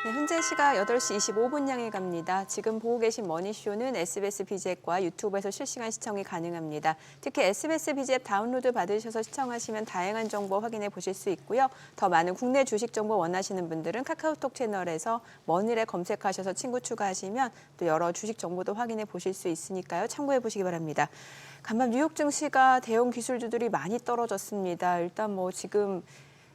네, 현재 시각 8시 25분 향해 갑니다. 지금 보고 계신 머니쇼는 SBS BG앱과 유튜브에서 실시간 시청이 가능합니다. 특히 SBS BG앱 다운로드 받으셔서 시청하시면 다양한 정보 확인해 보실 수 있고요. 더 많은 국내 주식 정보 원하시는 분들은 카카오톡 채널에서 머니를 검색하셔서 친구 추가하시면 또 여러 주식 정보도 확인해 보실 수 있으니까요. 참고해 보시기 바랍니다. 간밤 뉴욕 증시가 대형 기술주들이 많이 떨어졌습니다. 일단 지금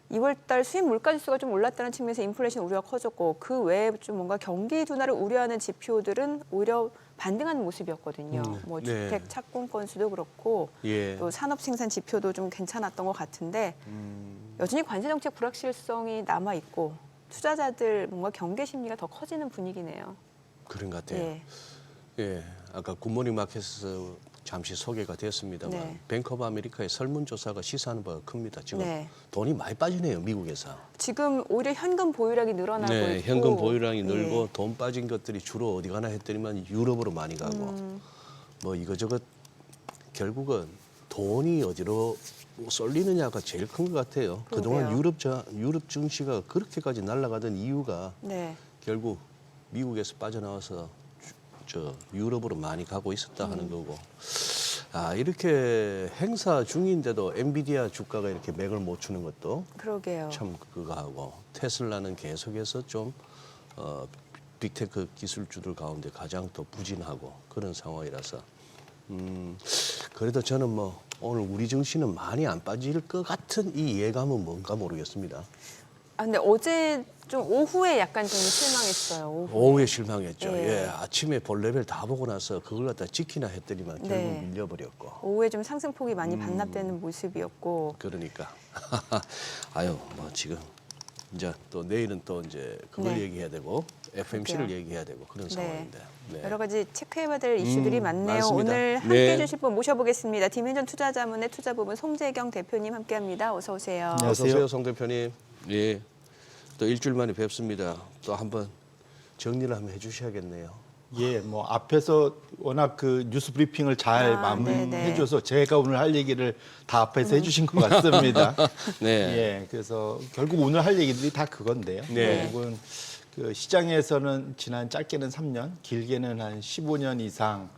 2월달 수입 물가지수가 좀 올랐다는 측면에서 인플레이션 우려가 커졌고 그 외에 좀 뭔가 경기 둔화를 우려하는 지표들은 오히려 반등하는 모습이었거든요. 주택 착공 건수도 그렇고 또 산업 생산 지표도 좀 괜찮았던 것 같은데 여전히 관세 정책 불확실성이 남아 있고 투자자들 뭔가 경계 심리가 더 커지는 분위기네요. 그런 것 같아요. 예, 아까 굿모닝 마켓에서 잠시 소개가 됐습니다만 뱅크 오브 아메리카의 설문조사가 시사하는 바가 큽니다. 지금 돈이 많이 빠지네요, 미국에서. 지금 오히려 현금 보유량이 늘어나고 있고. 현금 보유량이 늘고 돈 빠진 것들이 주로 어디 가나 했더니만 유럽으로 많이 가고 이거저것 결국은 돈이 어디로 쏠리느냐가 제일 큰 것 같아요. 그동안 유럽 증시가 그렇게까지 날아가던 이유가 결국 미국에서 빠져나와서 유럽으로 많이 가고 있었다 하는 거고. 이렇게 행사 중인데도 엔비디아 주가가 이렇게 맥을 못 추는 것도 그러게요. 참 그거 하고 테슬라는 계속해서 좀 빅테크 기술주들 가운데 가장 더 부진하고 그런 상황이라서 그래도 저는 오늘 우리 증시는 많이 안 빠질 것 같은 이 예감은 뭔가 모르겠습니다. 근데 어제 좀 오후에 약간 좀 실망했어요. 오후에 실망했죠. 아침에 볼 레벨 다 보고 나서 그걸 갖다 지키나 했더니만 결국 밀려버렸고. 오후에 좀 상승폭이 많이 반납되는 모습이었고. 그러니까 지금 이제 또 내일은 또 이제 그걸 얘기해야 되고 FMC를 얘기해야 되고 그런 상황인데. 여러 가지 체크해봐야 될 이슈들이 많네요. 많습니다. 오늘 함께해 주실 분 모셔보겠습니다. 디멘전 투자자문의 투자부문 송재경 대표님 함께합니다. 어서 오세요. 어서 오세요, 송 대표님. 예. 또 일주일 만에 뵙습니다. 또 한번 정리를 한번 해주셔야겠네요. 예, 앞에서 워낙 그 뉴스 브리핑을 잘 마무리해줘서 제가 오늘 할 얘기를 다 앞에서 해주신 것 같습니다. 예, 그래서 결국 오늘 할 얘기들이 다 그건데요. 결국은 그 시장에서는 지난 짧게는 3년, 길게는 한 15년 이상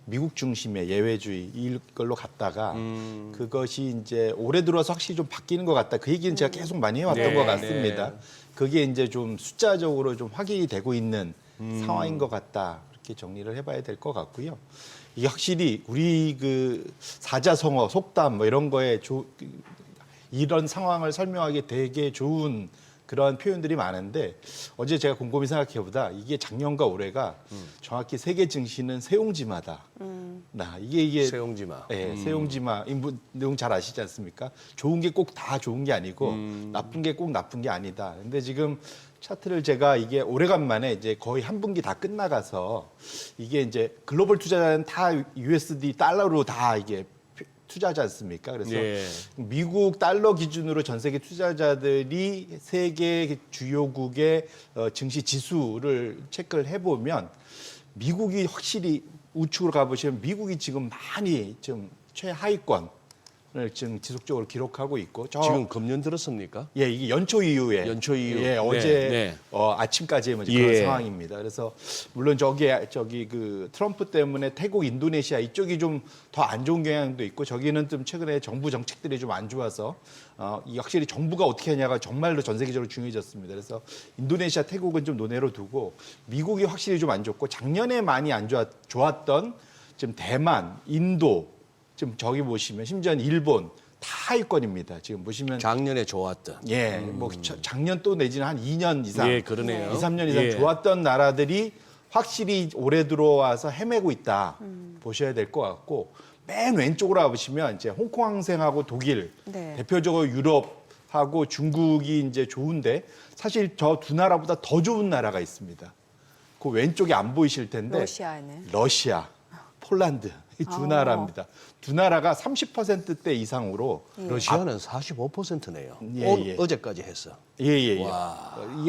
미국 중심의 예외주의 이걸로 갔다가 그것이 이제 올해 들어서 확실히 좀 바뀌는 것 같다. 그 얘기는 제가 계속 많이 해왔던 것 같습니다. 그게 이제 좀 숫자적으로 좀 확인이 되고 있는 상황인 것 같다. 이렇게 정리를 해봐야 될 것 같고요. 이게 확실히 우리 그 사자성어, 속담 이런 거에 이런 상황을 설명하기 되게 좋은 그러한 표현들이 많은데 어제 제가 곰곰이 생각해보다 이게 작년과 올해가 정확히 세계 증시는 세옹지마다. 이게 세옹지마. 세옹지마. 내용 잘 아시지 않습니까? 좋은 게 꼭 다 좋은 게 아니고 나쁜 게 꼭 나쁜 게 아니다. 근데 지금 차트를 제가 이게 오래간만에 이제 거의 한 분기 다 끝나가서 이게 이제 글로벌 투자자는 다 USD 달러로 다 이게 투자하지 않습니까? 그래서 미국 달러 기준으로 전 세계 투자자들이 세계 주요국의 증시 지수를 체크를 해보면 미국이 확실히 우측으로 가보시면 미국이 지금 많이 좀 최하위권을 지금 지속적으로 기록하고 있고 지금 금년 들었습니까? 이게 연초 이후에 어제 아침까지 그런 상황입니다. 그래서 물론 저기 그 트럼프 때문에 태국, 인도네시아 이쪽이 좀 더 안 좋은 경향도 있고 저기는 좀 최근에 정부 정책들이 좀 안 좋아서 확실히 정부가 어떻게 하냐가 정말로 전 세계적으로 중요해졌습니다. 그래서 인도네시아, 태국은 좀 논외로 두고 미국이 확실히 좀 안 좋고 작년에 많이 안 좋았던 지금 대만, 인도 지금 저기 보시면 심지어는 일본 다 하위권입니다. 지금 보시면 작년에 좋았던. 작년 또 내지는 한 2년 이상, 그러네요. 2, 3년 이상 좋았던 나라들이 확실히 올해 들어와서 헤매고 있다 보셔야 될 것 같고 맨 왼쪽으로 와보시면 이제 홍콩 항생하고 독일 대표적으로 유럽하고 중국이 이제 좋은데 사실 저 두 나라보다 더 좋은 나라가 있습니다. 그 왼쪽에 안 보이실 텐데 러시아, 폴란드 이 두 나라입니다. 두 나라가 30%대 이상으로 러시아는 45%네요. 어제까지 했어. 이게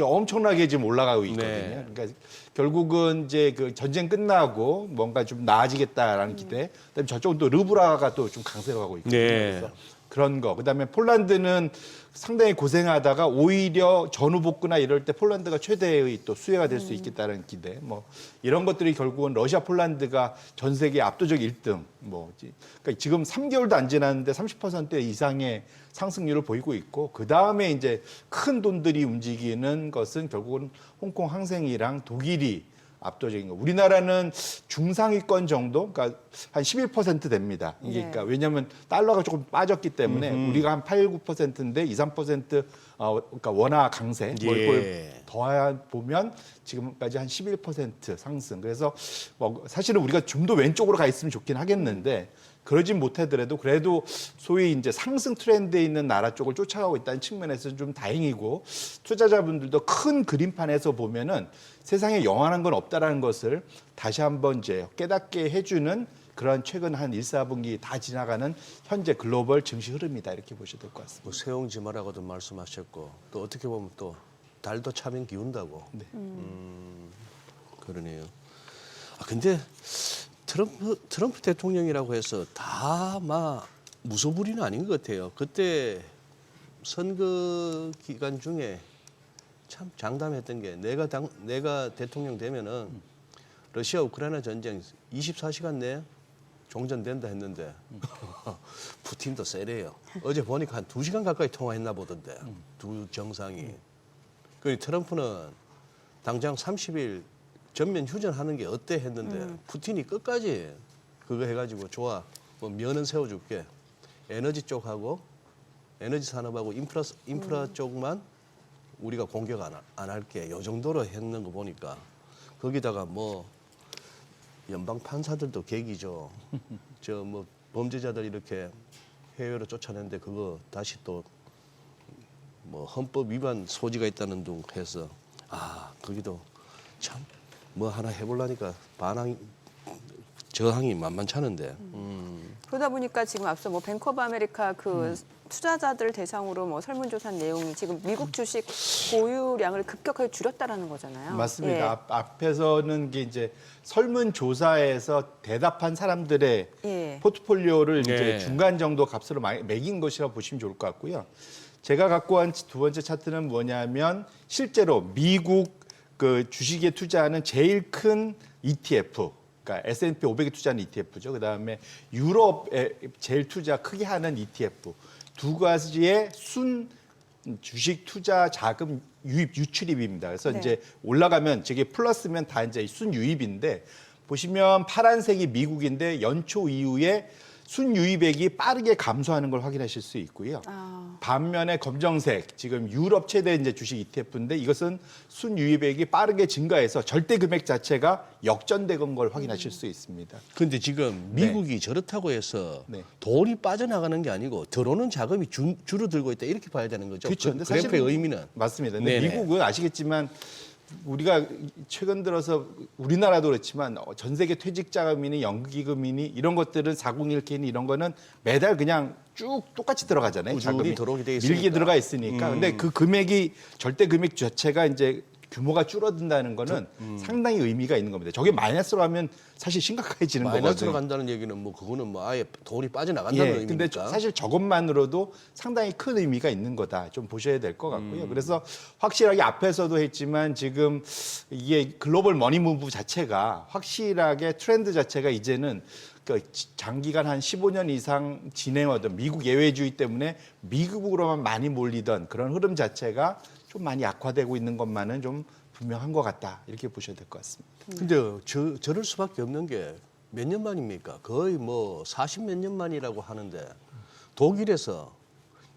엄청나게 지금 올라가고 있거든요. 그러니까 결국은 이제 그 전쟁 끝나고 뭔가 좀 나아지겠다라는 기대. 그다음에 저쪽은 또 르브라가 또 좀 강세로 가고 있거든요. 그래서 그런 거. 그다음에 폴란드는 상당히 고생하다가 오히려 전후 복구나 이럴 때 폴란드가 최대의 또 수혜가 될 수 있겠다는 기대. 뭐 이런 것들이 결국은 러시아 폴란드가 전 세계 압도적 1등. 그러니까 지금 3개월도 안 지났는데 30% 이상의 상승률을 보이고 있고 그다음에 이제 큰 돈들이 움직이는 것은 결국은 홍콩 항생이랑 독일이 압도적인 거. 우리나라는 중상위권 정도, 그러니까 한 11% 됩니다. 이게 네. 그러니까 왜냐하면 달러가 조금 빠졌기 때문에 우리가 한 8, 9%인데 2, 3% 그러니까 원화 강세 뭐 이걸 더해 보면 지금까지 한 11% 상승. 그래서 뭐 사실은 우리가 좀 더 왼쪽으로 가 있으면 좋긴 하겠는데. 그러진 못하더라도 그래도 소위 이제 상승 트렌드에 있는 나라 쪽을 쫓아가고 있다는 측면에서 좀 다행이고 투자자분들도 큰 그림판에서 보면은 세상에 영원한 건 없다라는 것을 다시 한번 이제 깨닫게 해주는 그런 최근 한 1, 4분기 다 지나가는 현재 글로벌 증시 흐름이다 이렇게 보셔야 될 것 같습니다. 뭐 세옹지마라고도 말씀하셨고 또 어떻게 보면 또 달도 차면 기운다고. 네. 그러네요. 근데 트럼프 대통령이라고 해서 다 막 무소불위는 아닌 것 같아요. 그때 선거 기간 중에 참 장담했던 게 내가 대통령 되면은 러시아 우크라이나 전쟁 24시간 내에 종전된다 했는데 푸틴도 세래요. 어제 보니까 한 2시간 가까이 통화했나 보던데 두 정상이. 그 트럼프는 당장 30일 전면 휴전하는 게 어때 했는데 푸틴이 끝까지 그거 해가지고 좋아 뭐 면은 세워줄게 에너지 쪽하고 에너지 산업하고 인프라 쪽만 우리가 공격 안 할게 요 정도로 했는 거 보니까 거기다가 뭐 연방 판사들도 계기죠. 저 뭐 범죄자들 이렇게 해외로 쫓아내는데 그거 다시 또 뭐 헌법 위반 소지가 있다는 둥 해서 거기도 참 뭐 하나 해보려니까 저항이 만만찮은데. 그러다 보니까 지금 앞서 뭐 뱅크 오브 아메리카 그 투자자들 대상으로 뭐 설문조사 내용이 지금 미국 주식 보유량을 급격하게 줄였다라는 거잖아요. 맞습니다. 예. 앞에서는 게 이제 설문조사에서 대답한 사람들의 예. 포트폴리오를 네. 이제 중간 정도 값으로 매긴 것이라고 보시면 좋을 것 같고요. 제가 갖고 온 두 번째 차트는 뭐냐면 실제로 미국 그 주식에 투자하는 제일 큰 ETF, 그러니까 S&P 500에 투자하는 ETF죠. 그다음에 유럽에 제일 투자 크게 하는 ETF 두 가지의 순 주식 투자 자금 유입 유출입입니다. 그래서 네. 이제 올라가면 저게 플러스면 다 이제 순 유입인데 보시면 파란색이 미국인데 연초 이후에 순 유입액이 빠르게 감소하는 걸 확인하실 수 있고요. 반면에 검정색 지금 유럽 최대 이제 주식 ETF인데 이것은 순 유입액이 빠르게 증가해서 절대 금액 자체가 역전된 걸 확인하실 수 있습니다. 근데 지금 미국이 저렇다고 해서 네. 돈이 빠져나가는 게 아니고 들어오는 자금이 줄어들고 있다 이렇게 봐야 되는 거죠. 그렇죠. 그 근데 그래프의 사실은- 의미는. 맞습니다. 근데 네네. 미국은 아시겠지만 우리가 최근 들어서 우리나라도 그렇지만 전 세계 퇴직자금이니 연기금이니 이런 것들은 401k니 이런 거는 매달 그냥 쭉 똑같이 들어가잖아요. 꾸준히 자금이 들어오게 돼 밀게 있으니까. 들어가 있으니까. 근데 그 금액이 절대 금액 자체가 이제 규모가 줄어든다는 거는 상당히 의미가 있는 겁니다. 저게 마이너스로 하면 사실 심각해지는 마이너스로 거거든요. 간다는 얘기는 뭐 그거는 뭐 아예 돈이 빠져나간다는 예, 의미니까. 근데 사실 저것만으로도 상당히 큰 의미가 있는 거다. 좀 보셔야 될 것 같고요. 그래서 확실하게 앞에서도 했지만 지금 이게 글로벌 머니무브 자체가 확실하게 트렌드 자체가 이제는 그 장기간 한 15년 이상 진행하던 미국 예외주의 때문에 미국으로만 많이 몰리던 그런 흐름 자체가 좀 많이 약화되고 있는 것만은 좀 분명한 것 같다. 이렇게 보셔야 될 것 같습니다. 근데 저럴 수밖에 없는 게 몇 년 만입니까? 거의 뭐 40 몇 년 만이라고 하는데 독일에서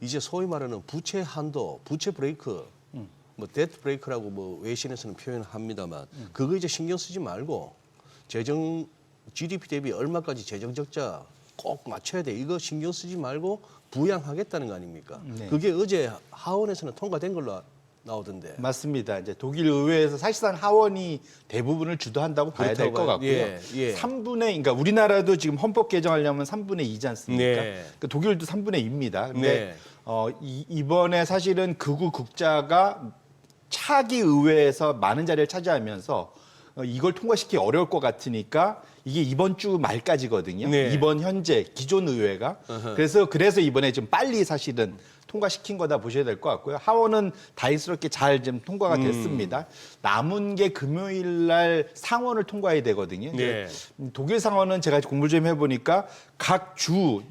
이제 소위 말하는 부채 한도, 부채 브레이크, 뭐 데트 브레이크라고 뭐 외신에서는 표현합니다만 그거 이제 신경 쓰지 말고 재정 GDP 대비 얼마까지 재정 적자 꼭 맞춰야 돼. 이거 신경 쓰지 말고 부양하겠다는 거 아닙니까? 네. 그게 어제 하원에서는 통과된 걸로 나오던데. 맞습니다. 이제 독일 의회에서 사실상 하원이 대부분을 주도한다고 봐야 될 것 그렇다고 같고요. 예, 예. 3분의 그러니까 우리나라도 지금 헌법 개정하려면 3분의 2지 않습니까? 네. 그러니까 독일도 3분의 2입니다. 근데 네. 이번에 사실은 극우 극자가 차기 의회에서 많은 자리를 차지하면서 이걸 통과시키기 어려울 것 같으니까 이게 이번 주 말까지거든요. 네. 이번 현재 기존 의회가. 그래서 이번에 좀 빨리 사실은 통과시킨 거다 보셔야 될 것 같고요. 하원은 다행스럽게 잘 좀 통과가 됐습니다. 남은 게 금요일 날 상원을 통과해야 되거든요. 네. 독일 상원은 제가 공부를 좀 해보니까 각 주,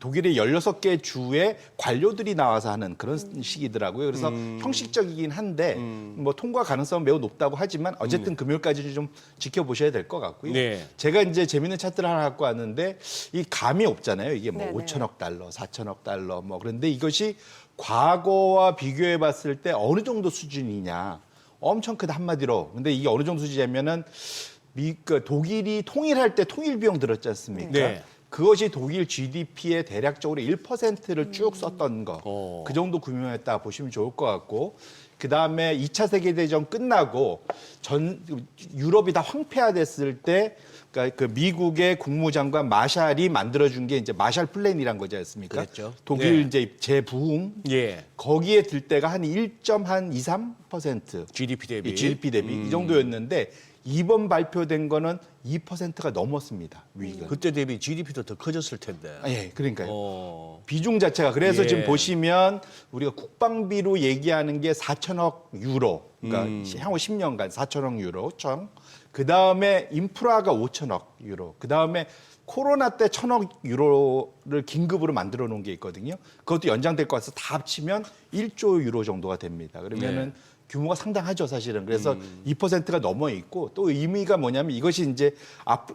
독일의 16개 주에 관료들이 나와서 하는 그런 식이더라고요. 그래서 형식적이긴 한데 뭐 통과 가능성은 매우 높다고 하지만 어쨌든 금요일까지는 좀 지켜보셔야 될 것 같고요. 네. 제가 이제 재밌는 차트를 하나 갖고 왔는데 이 감이 없잖아요. 이게 뭐 네네. 5천억 달러, 4천억 달러 뭐 그런데 이것이 과거와 비교해 봤을 때 어느 정도 수준이냐. 엄청 크다 한마디로. 근데 이게 어느 정도 수준이냐면은 독일이 통일할 때 통일 비용 들었지 않습니까? 네. 그것이 독일 GDP의 대략적으로 1%를 쭉 썼던 거. 오. 그 정도 규모였다 보시면 좋을 것 같고. 그다음에 2차 세계대전 끝나고 유럽이 다 황폐화됐을 때 그러니까 그 미국의 국무장관 마샬이 만들어준 게 이제 마샬 플랜이란 거지 않습니까? 그랬죠. 독일 네. 이제 재부흥 예. 거기에 들 때가 한 1.23% GDP 대비. GDP 대비 이 정도였는데 이번 발표된 거는 2%가 넘었습니다. 위기가. 그때 대비 GDP도 더 커졌을 텐데. 예, 그러니까요. 어. 비중 자체가 그래서 예. 지금 보시면 우리가 국방비로 얘기하는 게 4천억 유로, 그러니까 향후 10년간 4천억 유로 총. 그 다음에 인프라가 5천억 유로. 그 다음에 코로나 때 1천억 유로를 긴급으로 만들어 놓은 게 있거든요. 그것도 연장될 것 같아서 다 합치면 1조 유로 정도가 됩니다. 그러면은 규모가 상당하죠, 사실은. 그래서 2%가 넘어 있고 또 의미가 뭐냐면 이것이 이제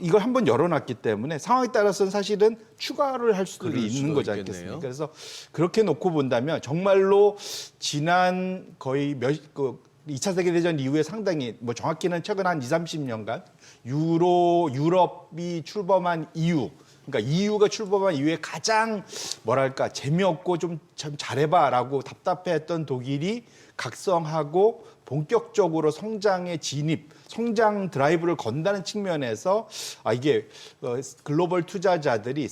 이걸 한번 열어놨기 때문에 상황에 따라서는 사실은 추가를 할 수도 그럴 있는 수도 거지 있겠네요. 않겠습니까? 그래서 그렇게 놓고 본다면 정말로 지난 거의 2차 세계대전 이후에 상당히 뭐 정확히는 최근 한 20-30년간 유럽이 출범한 이후 그러니까 EU가 출범한 이후에 가장 뭐랄까 재미없고 좀 잘해봐라고 답답해했던 독일이 각성하고 본격적으로 성장의 진입, 성장 드라이브를 건다는 측면에서 이게 글로벌 투자자들이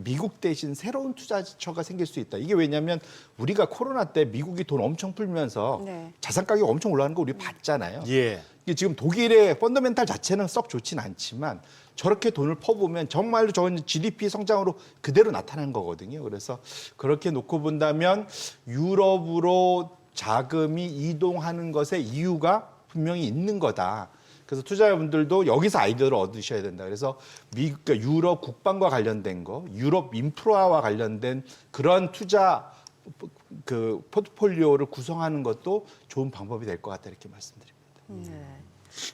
미국 대신 새로운 투자처가 생길 수 있다. 이게 왜냐하면 우리가 코로나 때 미국이 돈 엄청 풀면서 네. 자산 가격이 엄청 올라가는 거 우리 봤잖아요. 예. 이게 지금 독일의 펀더멘탈 자체는 썩 좋진 않지만 저렇게 돈을 퍼보면 정말로 저건 GDP 성장으로 그대로 나타나는 거거든요. 그래서 그렇게 놓고 본다면 유럽으로 자금이 이동하는 것에 이유가 분명히 있는 거다. 그래서 투자자분들도 여기서 아이디어를 얻으셔야 된다. 그래서 그러니까 유럽 국방과 관련된 거, 유럽 인프라와 관련된 그런 투자 포트폴리오를 구성하는 것도 좋은 방법이 될 것 같다 이렇게 말씀드립니다. 네.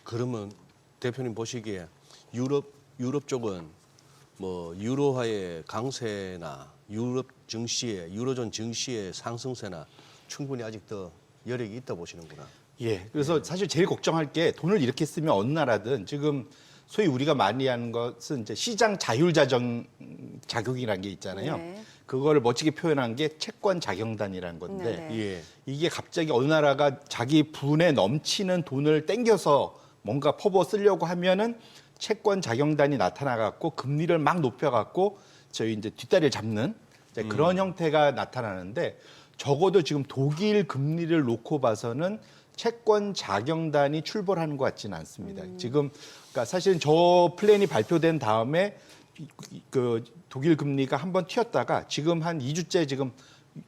그러면 대표님 보시기에 유럽 쪽은 뭐 유로화의 강세나 유럽 증시의 유로존 증시의 상승세나 충분히 아직 더 여력이 있다 보시는구나. 예. 그래서 사실 제일 걱정할 게 돈을 이렇게 쓰면 어느 나라든 지금 소위 우리가 많이 하는 것은 이제 시장 자율자정 자격이라는 게 있잖아요. 네. 그거를 멋지게 표현한 게 채권 자경단이라는 건데 네. 예. 이게 갑자기 어느 나라가 자기 분에 넘치는 돈을 땡겨서 뭔가 퍼부어 쓰려고 하면은 채권 자경단이 나타나갖고 금리를 막 높여갖고 저희 이제 뒷다리를 잡는 이제 그런 형태가 나타나는데 적어도 지금 독일 금리를 놓고 봐서는 채권 자경단이 출범하는 것 같지는 않습니다. 지금 그러니까 사실은 저 플랜이 발표된 다음에 그 독일 금리가 한번 튀었다가 지금 한 2주째 지금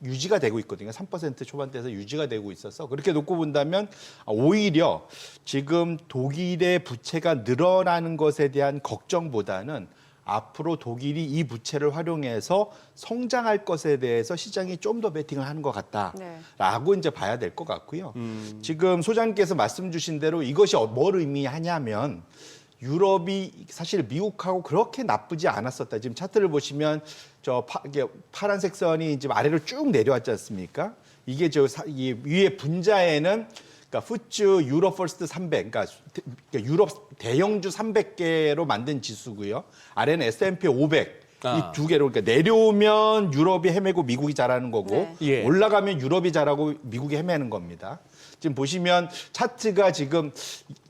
유지가 되고 있거든요. 3% 초반대에서 유지가 되고 있어서 그렇게 놓고 본다면 오히려 지금 독일의 부채가 늘어나는 것에 대한 걱정보다는 앞으로 독일이 이 부채를 활용해서 성장할 것에 대해서 시장이 좀 더 베팅을 하는 것 같다라고 이제 봐야 될 것 같고요. 지금 소장님께서 말씀 주신 대로 이것이 뭘 의미하냐면 유럽이 사실 미국하고 그렇게 나쁘지 않았었다. 지금 차트를 보시면 이게 파란색 선이 지금 아래로 쭉 내려왔지 않습니까? 이게 이 위에 분자에는 그러니까 푸츠 유럽 퍼스트 300, 그러니까 유럽 대형주 300개로 만든 지수고요. 아래는 S&P 500. 이 두 개로 그러니까 내려오면 유럽이 헤매고 미국이 잘하는 거고 네. 예. 올라가면 유럽이 잘하고 미국이 헤매는 겁니다. 지금 보시면 차트가 지금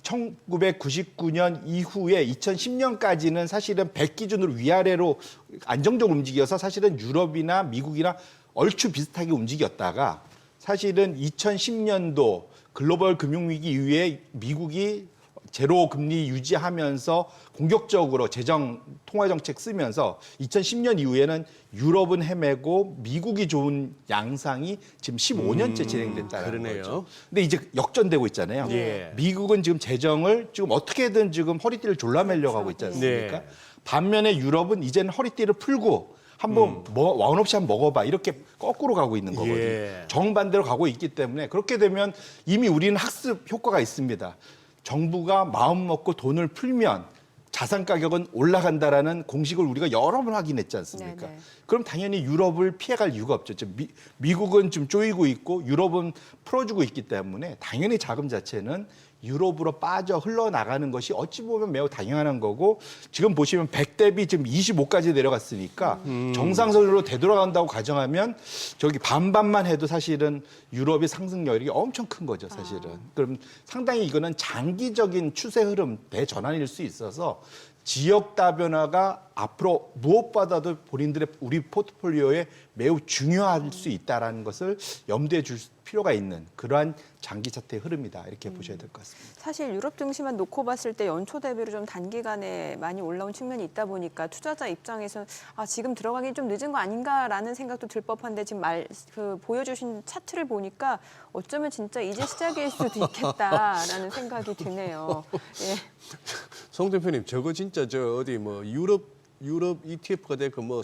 1999년 이후에 2010년까지는 사실은 100 기준으로 위아래로 안정적으로 움직여서 사실은 유럽이나 미국이나 얼추 비슷하게 움직였다가 사실은 2010년도 글로벌 금융위기 이후에 미국이 제로 금리 유지하면서 공격적으로 통화 정책 쓰면서 2010년 이후에는 유럽은 헤매고 미국이 좋은 양상이 지금 15년째 진행됐다는 그러네요. 거죠. 근데 이제 역전되고 있잖아요. 예. 미국은 지금 재정을 지금 어떻게든 지금 허리띠를 졸라매려고 하고 있지 않습니까? 네. 반면에 유럽은 이제는 허리띠를 풀고 한번 원 없이 한번 먹어봐 이렇게 거꾸로 가고 있는 거거든요. 예. 정반대로 가고 있기 때문에 그렇게 되면 이미 우리는 학습 효과가 있습니다. 정부가 마음 먹고 돈을 풀면 자산 가격은 올라간다라는 공식을 우리가 여러 번 확인했지 않습니까? 네네. 그럼 당연히 유럽을 피해갈 이유가 없죠. 지금 미국은 좀 쪼이고 있고 유럽은 풀어주고 있기 때문에 당연히 자금 자체는 유럽으로 빠져 흘러나가는 것이 어찌 보면 매우 당연한 거고 지금 보시면 100 대비 지금 25까지 내려갔으니까 정상적으로 되돌아간다고 가정하면 저기 반반만 해도 사실은 유럽의 상승 여력이 엄청 큰 거죠, 사실은. 그럼 상당히 이거는 장기적인 추세 흐름 대전환일 수 있어서 지역 다변화가 앞으로 무엇보다도 본인들의 우리 포트폴리오에 매우 중요할 수 있다라는 것을 염두에 줄 필요가 있는 그러한 장기 차트의 흐름이다 이렇게 보셔야 될 것 같습니다. 사실 유럽 증시만 놓고 봤을 때 연초 대비로 좀 단기간에 많이 올라온 측면이 있다 보니까 투자자 입장에서 지금 들어가기 좀 늦은 거 아닌가라는 생각도 들 법한데 지금 보여주신 차트를 보니까 어쩌면 진짜 이제 시작일 수도 있겠다라는 생각이 드네요. 예. 송 대표님, 저거 진짜 어디 유럽 ETF가 되고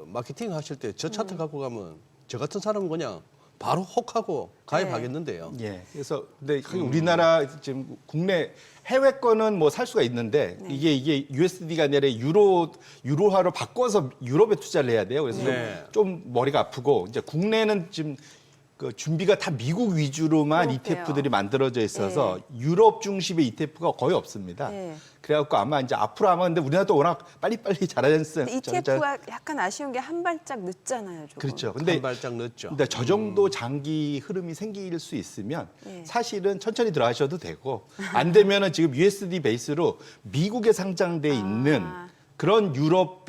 마케팅 하실 때 저 차트 갖고 가면 저 같은 사람은 그냥 바로 혹하고 가입하겠는데요. 예. 그래서 근데 우리나라 지금 국내 해외 거는 살 수가 있는데 이게 USD가 아니라 유로화로 바꿔서 유럽에 투자를 해야 돼요. 그래서 네. 좀 머리가 아프고 이제 국내는 지금 그 준비가 다 미국 위주로만 그렇대요. ETF들이 만들어져 있어서 유럽 중심의 ETF가 거의 없습니다. 네. 그래갖고 아마 이제 앞으로 근데 우리나라도 워낙 빨리빨리 잘하지 ETF가 약간 아쉬운 게 한 발짝 늦잖아요, 조금. 그렇죠. 한 발짝 늦죠. 근데 저 정도 장기 흐름이 생길 수 있으면 사실은 천천히 들어가셔도 되고 안 되면은 지금 USD 베이스로 미국에 상장돼 있는 그런 유럽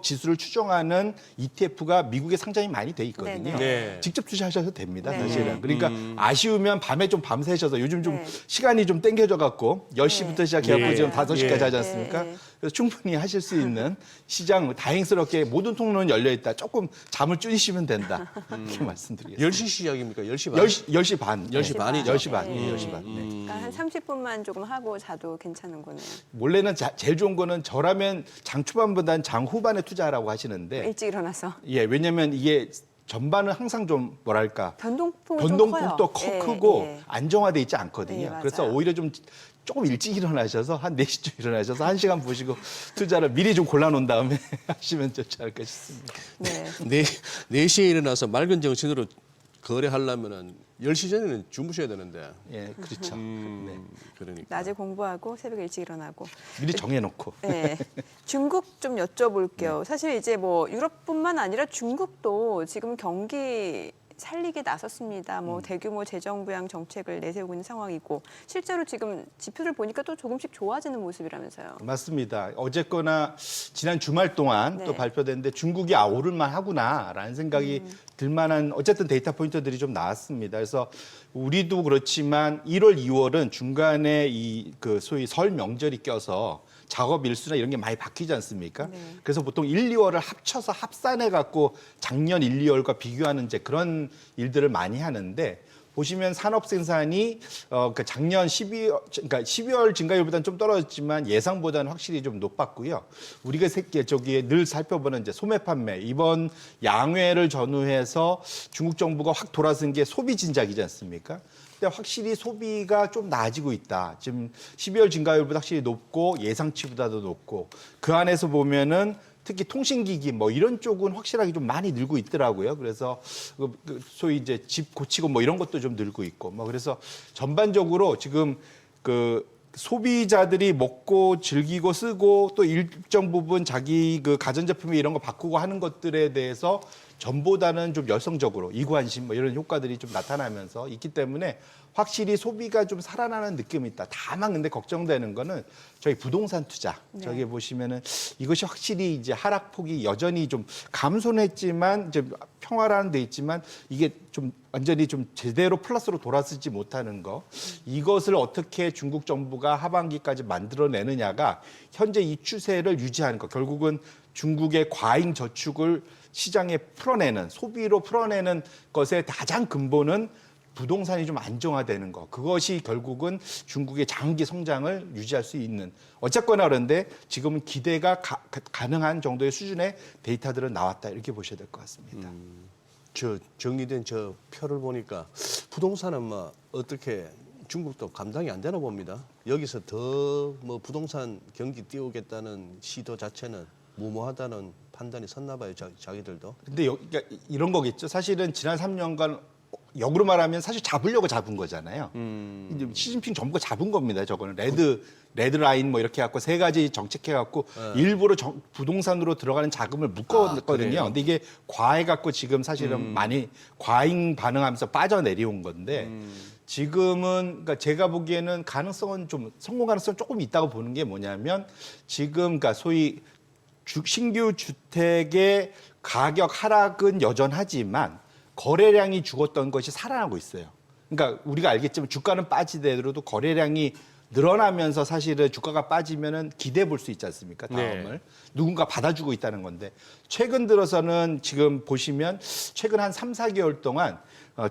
지수를 추종하는 ETF가 미국에 상장이 많이 돼 있거든요. 네. 직접 투자하셔도 됩니다, 네. 사실은. 그러니까 아쉬우면 밤에 좀 밤새셔서 요즘 좀 네. 시간이 좀 땡겨져 갖고 10시부터 시작해갖고 네. 지금 5시까지 하지 않습니까? 네. 그래서 충분히 하실 수 있는 시장 다행스럽게 모든 통로는 열려 있다. 조금 잠을 줄이시면 된다. 이렇게 말씀드리겠습니다. 10시 시작입니까? 10시 반? 10시 반. 10시 반이죠. 10시 반. 네. 10시 반. 네. 그러니까 한 30분만 조금 하고 자도 괜찮은 거네요. 원래는 제일 좋은 거는 저라면 장 초반보다는 장 후반에 투자하라고 하시는데 일찍 일어나서. 예, 왜냐면 이게 전반은 항상 좀 뭐랄까 변동폭이 좀 변동폭도 커요. 크고 예. 안정화돼 있지 않거든요. 네, 맞아요. 그래서 오히려 좀 조금 일찍 일어나셔서 한 4시쯤 일어나셔서 1시간 보시고 투자를 미리 좀 골라놓은 다음에 하시면 좋지 않을까 싶습니다. 네. 4시에 일어나서 맑은 정신으로 거래하려면은 10시 전에는 주무셔야 되는데. 예, 그렇죠. 네. 그러니까. 낮에 공부하고 새벽에 일찍 일어나고. 미리 정해놓고. 네. 중국 좀 여쭤볼게요. 사실 이제 유럽뿐만 아니라 중국도 지금 경기 살리게 나섰습니다. 대규모 재정 부양 정책을 내세우고 있는 상황이고 실제로 지금 지표를 보니까 또 조금씩 좋아지는 모습이라면서요. 맞습니다. 어쨌거나 지난 주말 동안 네. 또 발표됐는데 중국이 오를만 하구나라는 생각이 들만한 어쨌든 데이터 포인트들이 좀 나왔습니다. 그래서 우리도 그렇지만 1월, 2월은 중간에 그 소위 설 명절이 껴서 작업 일수나 이런 게 많이 바뀌지 않습니까? 네. 그래서 보통 1, 2월을 합쳐서 합산해 갖고 작년 1, 2월과 비교하는 이제 그런 일들을 많이 하는데 보시면 산업 생산이 그 작년 12월 증가율보다는 좀 떨어졌지만 예상보다는 확실히 좀 높았고요. 우리가 저기에 늘 살펴보는 이제 소매 판매 이번 양회를 전후해서 중국 정부가 확 돌아선 게 소비 진작이지 않습니까? 근데 확실히 소비가 좀 나아지고 있다. 지금 12월 증가율보다 확실히 높고 예상치보다도 높고 그 안에서 보면은 특히 통신기기 이런 쪽은 확실하게 좀 많이 늘고 있더라고요. 그래서 소위 이제 집 고치고 이런 것도 좀 늘고 있고 그래서 전반적으로 지금 그 소비자들이 먹고 즐기고 쓰고 또 일정 부분 자기 그 가전제품 이런 거 바꾸고 하는 것들에 대해서 전보다는 좀 열성적으로 이구안심 뭐 이런 효과들이 좀 나타나면서 있기 때문에 확실히 소비가 좀 살아나는 느낌이 있다. 다만 근데 걱정되는 거는 저희 부동산 투자. 네. 저기 보시면은 이것이 확실히 이제 하락폭이 여전히 좀 감소는 했지만 이제 평화라는 데 있지만 이게 좀 완전히 좀 제대로 플러스로 돌아서지 못하는 거. 이것을 어떻게 중국 정부가 하반기까지 만들어내느냐가 현재 이 추세를 유지하는 거. 결국은 중국의 과잉 저축을 시장에 풀어내는 소비로 풀어내는 것의 가장 근본은 부동산이 좀 안정화되는 거. 그것이 결국은 중국의 장기 성장을 유지할 수 있는. 어쨌거나 그런데 지금은 기대가 가능한 정도의 수준의 데이터들은 나왔다. 이렇게 보셔야 될 것 같습니다. 저 정리된 저 표를 보니까 부동산은 뭐 어떻게 중국도 감당이 안 되나 봅니다. 여기서 더 뭐 부동산 경기 띄우겠다는 시도 자체는 무모하다는 판단이 섰나 봐요. 자기들도. 근데 그러니까 이런 거겠죠. 사실은 지난 3년간 역으로 말하면 사실 잡으려고 잡은 거잖아요. 이제 시진핑 정부가 잡은 겁니다. 저거는 레드 라인 뭐 이렇게 해갖고 세 가지 정책해갖고 일부러 부동산으로 들어가는 자금을 묶었거든요. 근데 이게 과해갖고 지금 사실은 많이 과잉 반응하면서 빠져내려온 건데 지금은 그러니까 제가 보기에는 가능성은 좀 성공 가능성 조금 있다고 보는 게 뭐냐면 지금 그러니까 소위 신규 주택의 가격 하락은 여전하지만 거래량이 죽었던 것이 살아나고 있어요. 그러니까 우리가 알겠지만 주가는 빠지더라도 거래량이 늘어나면서 사실은 주가가 빠지면은 기대해 볼 수 있지 않습니까? 다음을. 누군가 받아주고 있다는 건데 최근 들어서는 지금 보시면 최근 한 3, 4개월 동안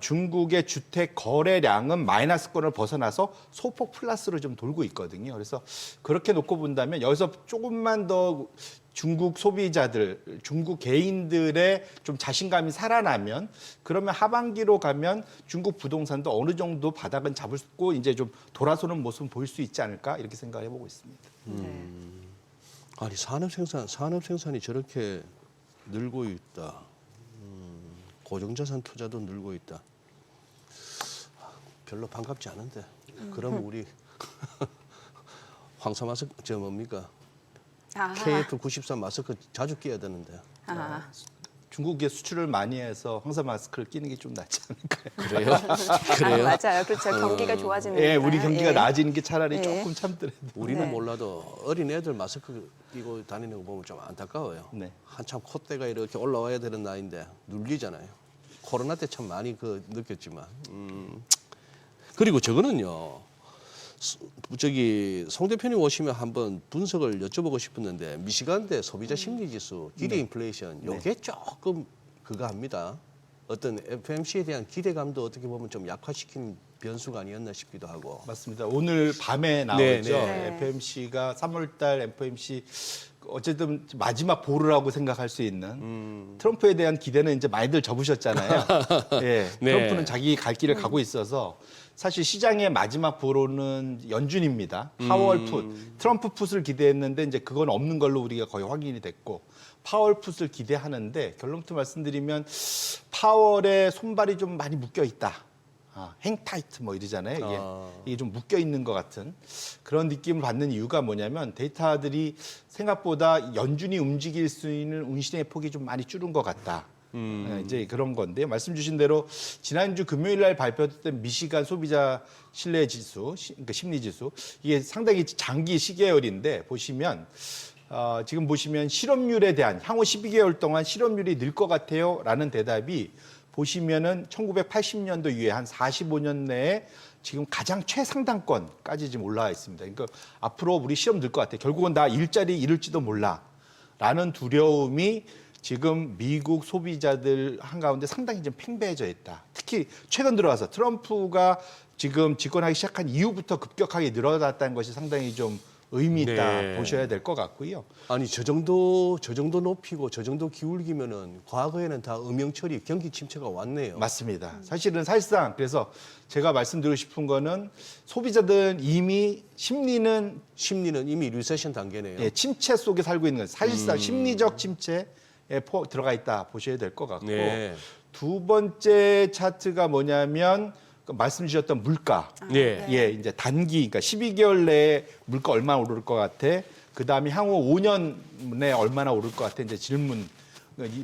중국의 주택 거래량은 마이너스권을 벗어나서 소폭 플러스로 좀 돌고 있거든요. 그래서 그렇게 놓고 본다면 여기서 조금만 더 중국 소비자들, 중국 개인들의 좀 자신감이 살아나면 그러면 하반기로 가면 중국 부동산도 어느 정도 바닥은 잡을 수 있고 이제 좀 돌아서는 모습은 보일 수 있지 않을까 이렇게 생각해 보고 있습니다. 아니 산업 생산이 저렇게 늘고 있다. 고정자산 투자도 늘고 있다. 별로 반갑지 않은데. 그럼 우리 황사 마스크 저 뭡니까? KF94 마스크 자주 끼야 되는데. 중국에 수출을 많이 해서 황사 마스크를 끼는 게 좀 낫지 않을까요? 그래요? 그래요? 맞아요. 그렇죠. 경기가 좋아지면. 예, 우리 경기가 나아지는 게 차라리 조금 참더라도. 우리는 네. 몰라도 어린 애들 마스크 끼고 다니는 거 보면 좀 안타까워요. 네. 한참 콧대가 이렇게 올라와야 되는 나이인데 눌리잖아요. 코로나 때 참 많이 느꼈지만. 그리고 저거는요. 저기 송 대표님 오시면 한번 분석을 여쭤보고 싶었는데 미시간대 소비자 심리지수 기대 인플레이션 요게 조금 그거 합니다. 어떤 FMC에 대한 기대감도 어떻게 보면 좀 약화시킨 변수가 아니었나 싶기도 하고. 맞습니다. 오늘 밤에 나오죠. 네. FMC가 3월달 FMC 어쨌든 마지막 보루라고 생각할 수 있는 트럼프에 대한 기대는 이제 많이들 접으셨잖아요. 예, 네. 트럼프는 자기 갈 길을 가고 있어서 사실 시장의 마지막 보루는 연준입니다. 파월 풋, 트럼프 풋을 기대했는데 이제 그건 없는 걸로 우리가 거의 확인이 됐고 파월 풋을 기대하는데 결론부터 말씀드리면 파월의 손발이 좀 많이 묶여 있다. 행타이트 뭐 이러잖아요. 이게 좀 묶여 있는 것 같은 그런 느낌을 받는 이유가 뭐냐면 데이터들이 생각보다 연준이 움직일 수 있는 운신의 폭이 좀 많이 줄은 것 같다. 이제 그런 건데 말씀 주신 대로 지난주 금요일 날 발표됐던 미시간 소비자 신뢰 지수, 그러니까 심리 지수 이게 상당히 장기 시계열인데 보시면 지금 보시면 실업률에 대한 향후 12개월 동안 실업률이 늘 것 같아요라는 대답이 보시면은 1980년도 이후에 한 45년 내에 지금 가장 최상단권까지 지금 올라와 있습니다. 그러니까 앞으로 우리 시험 늘 것 같아. 결국은 나 일자리 잃을지도 몰라라는 두려움이 지금 미국 소비자들 한가운데 상당히 좀 팽배해져 있다. 특히 최근 들어와서 트럼프가 지금 집권하기 시작한 이후부터 급격하게 늘어났다는 것이 상당히 좀 의미 있다 네. 보셔야 될 것 같고요. 아니 저 정도 높이고 저 정도 기울기면은 과거에는 다 음영 처리 경기 침체가 왔네요. 맞습니다. 사실상 그래서 제가 말씀드리고 싶은 거는 소비자들은 이미 심리는 이미 리세션 단계네요. 예, 침체 속에 살고 있는 거예요. 사실상 심리적 침체에 들어가 있다 보셔야 될 것 같고 네. 두 번째 차트가 뭐냐면 말씀 주셨던 물가. 예. 예, 이제 단기, 그러니까 12개월 내에 물가 얼마나 오를 것 같아? 그 다음에 향후 5년 내에 얼마나 오를 것 같아? 이제 질문을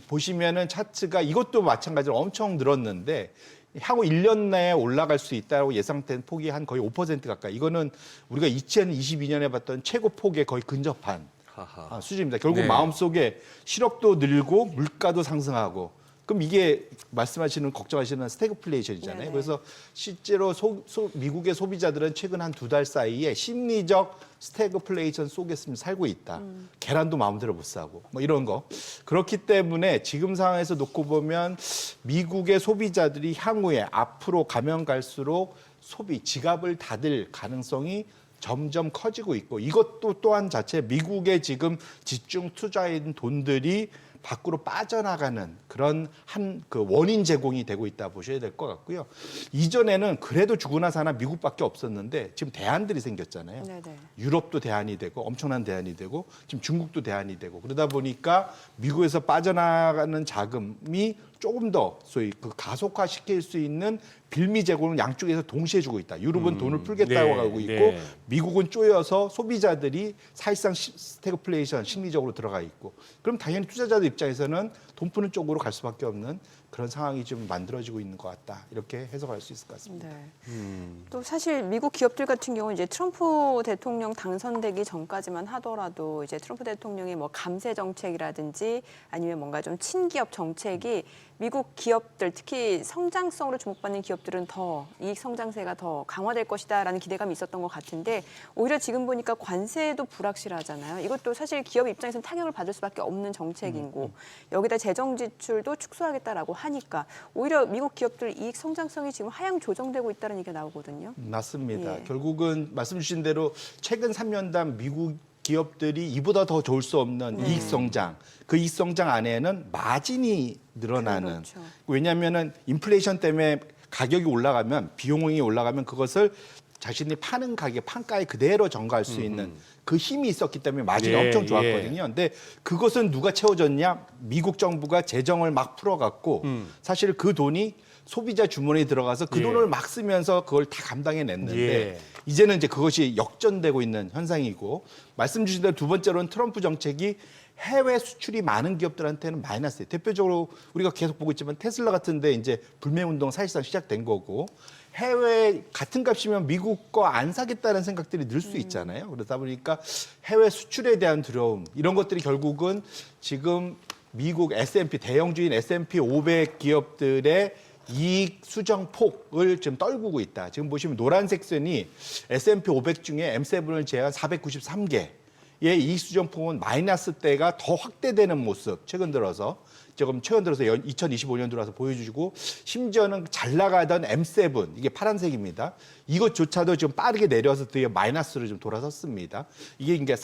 보시면은 차트가 이것도 마찬가지로 엄청 늘었는데 향후 1년 내에 올라갈 수 있다고 예상된 폭이 한 거의 5% 가까이. 이거는 우리가 2022년에 봤던 최고 폭에 거의 근접한 수준입니다. 결국 네. 마음속에 실업도 늘고 물가도 상승하고 그럼 이게 말씀하시는 걱정하시는 스태그플레이션이잖아요. 네네. 그래서 실제로 미국의 소비자들은 최근 한 2달 사이에 심리적 스태그플레이션 속에 살고 있다. 계란도 마음대로 못 사고 뭐 이런 거. 그렇기 때문에 지금 상황에서 놓고 보면 미국의 소비자들이 향후에 앞으로 가면 갈수록 지갑을 닫을 가능성이 점점 커지고 있고 이것도 또한 자체 미국의 지금 집중 투자인 돈들이 밖으로 빠져나가는 그런 그 원인 제공이 되고 있다 보셔야 될 것 같고요. 이전에는 그래도 죽으나 사나 미국밖에 없었는데 지금 대안들이 생겼잖아요. 네네. 유럽도 대안이 되고 엄청난 대안이 되고 지금 중국도 대안이 되고 그러다 보니까 미국에서 빠져나가는 자금이 조금 더 소위 그 가속화시킬 수 있는 빌미 제공을 양쪽에서 동시에 주고 있다. 유럽은 돈을 풀겠다고 네, 하고 있고 네. 미국은 쪼여서 소비자들이 사실상 스태그플레이션 심리적으로 들어가 있고 그럼 당연히 투자자들 입장에서는 돈 푸는 쪽으로 갈 수밖에 없는 그런 상황이 좀 만들어지고 있는 것 같다. 이렇게 해석할 수 있을 것 같습니다. 네. 또 사실 미국 기업들 같은 경우는 이제 트럼프 대통령 당선되기 전까지만 하더라도 이제 트럼프 대통령의 뭐 감세 정책이라든지 아니면 뭔가 좀 친기업 정책이 미국 기업들 특히 성장성으로 주목받는 기업들은 더 이익 성장세가 더 강화될 것이다라는 기대감이 있었던 것 같은데 오히려 지금 보니까 관세도 불확실하잖아요. 이것도 사실 기업 입장에서는 타격을 받을 수밖에 없는 정책이고 여기다 재정 지출도 축소하겠다라고 하니까 오히려 미국 기업들 이익 성장성이 지금 하향 조정되고 있다는 얘기가 나오거든요. 맞습니다. 예. 결국은 말씀 주신 대로 최근 3년간 미국 기업들이 이보다 더 좋을 수 없는 이익 성장, 그 이익 성장 안에는 마진이 늘어나는. 그렇죠. 왜냐하면은 인플레이션 때문에 가격이 올라가면 비용이 올라가면 그것을 자신이 파는 가격, 판가에 그대로 전가할 수 있는 그 힘이 있었기 때문에 마진이 예, 엄청 좋았거든요. 근데 그것은 누가 채워줬냐? 미국 정부가 재정을 막 풀어갖고 사실 그 돈이 소비자 주머니에 들어가서 그 예. 돈을 막 쓰면서 그걸 다 감당해냈는데 예. 이제는 이제 그것이 역전되고 있는 현상이고 말씀 주신 대로 두 번째로는 트럼프 정책이 해외 수출이 많은 기업들한테는 마이너스예요. 대표적으로 우리가 계속 보고 있지만 테슬라 같은데 이제 불매 운동 사실상 시작된 거고 해외 같은 값이면 미국 거 안 사겠다는 생각들이 늘 수 있잖아요. 그러다 보니까 해외 수출에 대한 두려움 이런 것들이 결국은 지금 미국 S&P 대형주인 S&P 500 기업들의 이익 수정 폭을 지금 떨구고 있다. 지금 보시면 노란색 선이 S&P 500 중에 M7을 제외한 493개. 의 이익 수정 폭은 마이너스 때가 더 확대되는 모습 최근 들어서 2025년 들어와서 보여주시고 심지어는 잘 나가던 M7 이게 파란색입니다. 이것조차도 지금 빠르게 내려서 드디어 마이너스로 좀 돌아섰습니다. 이게 이제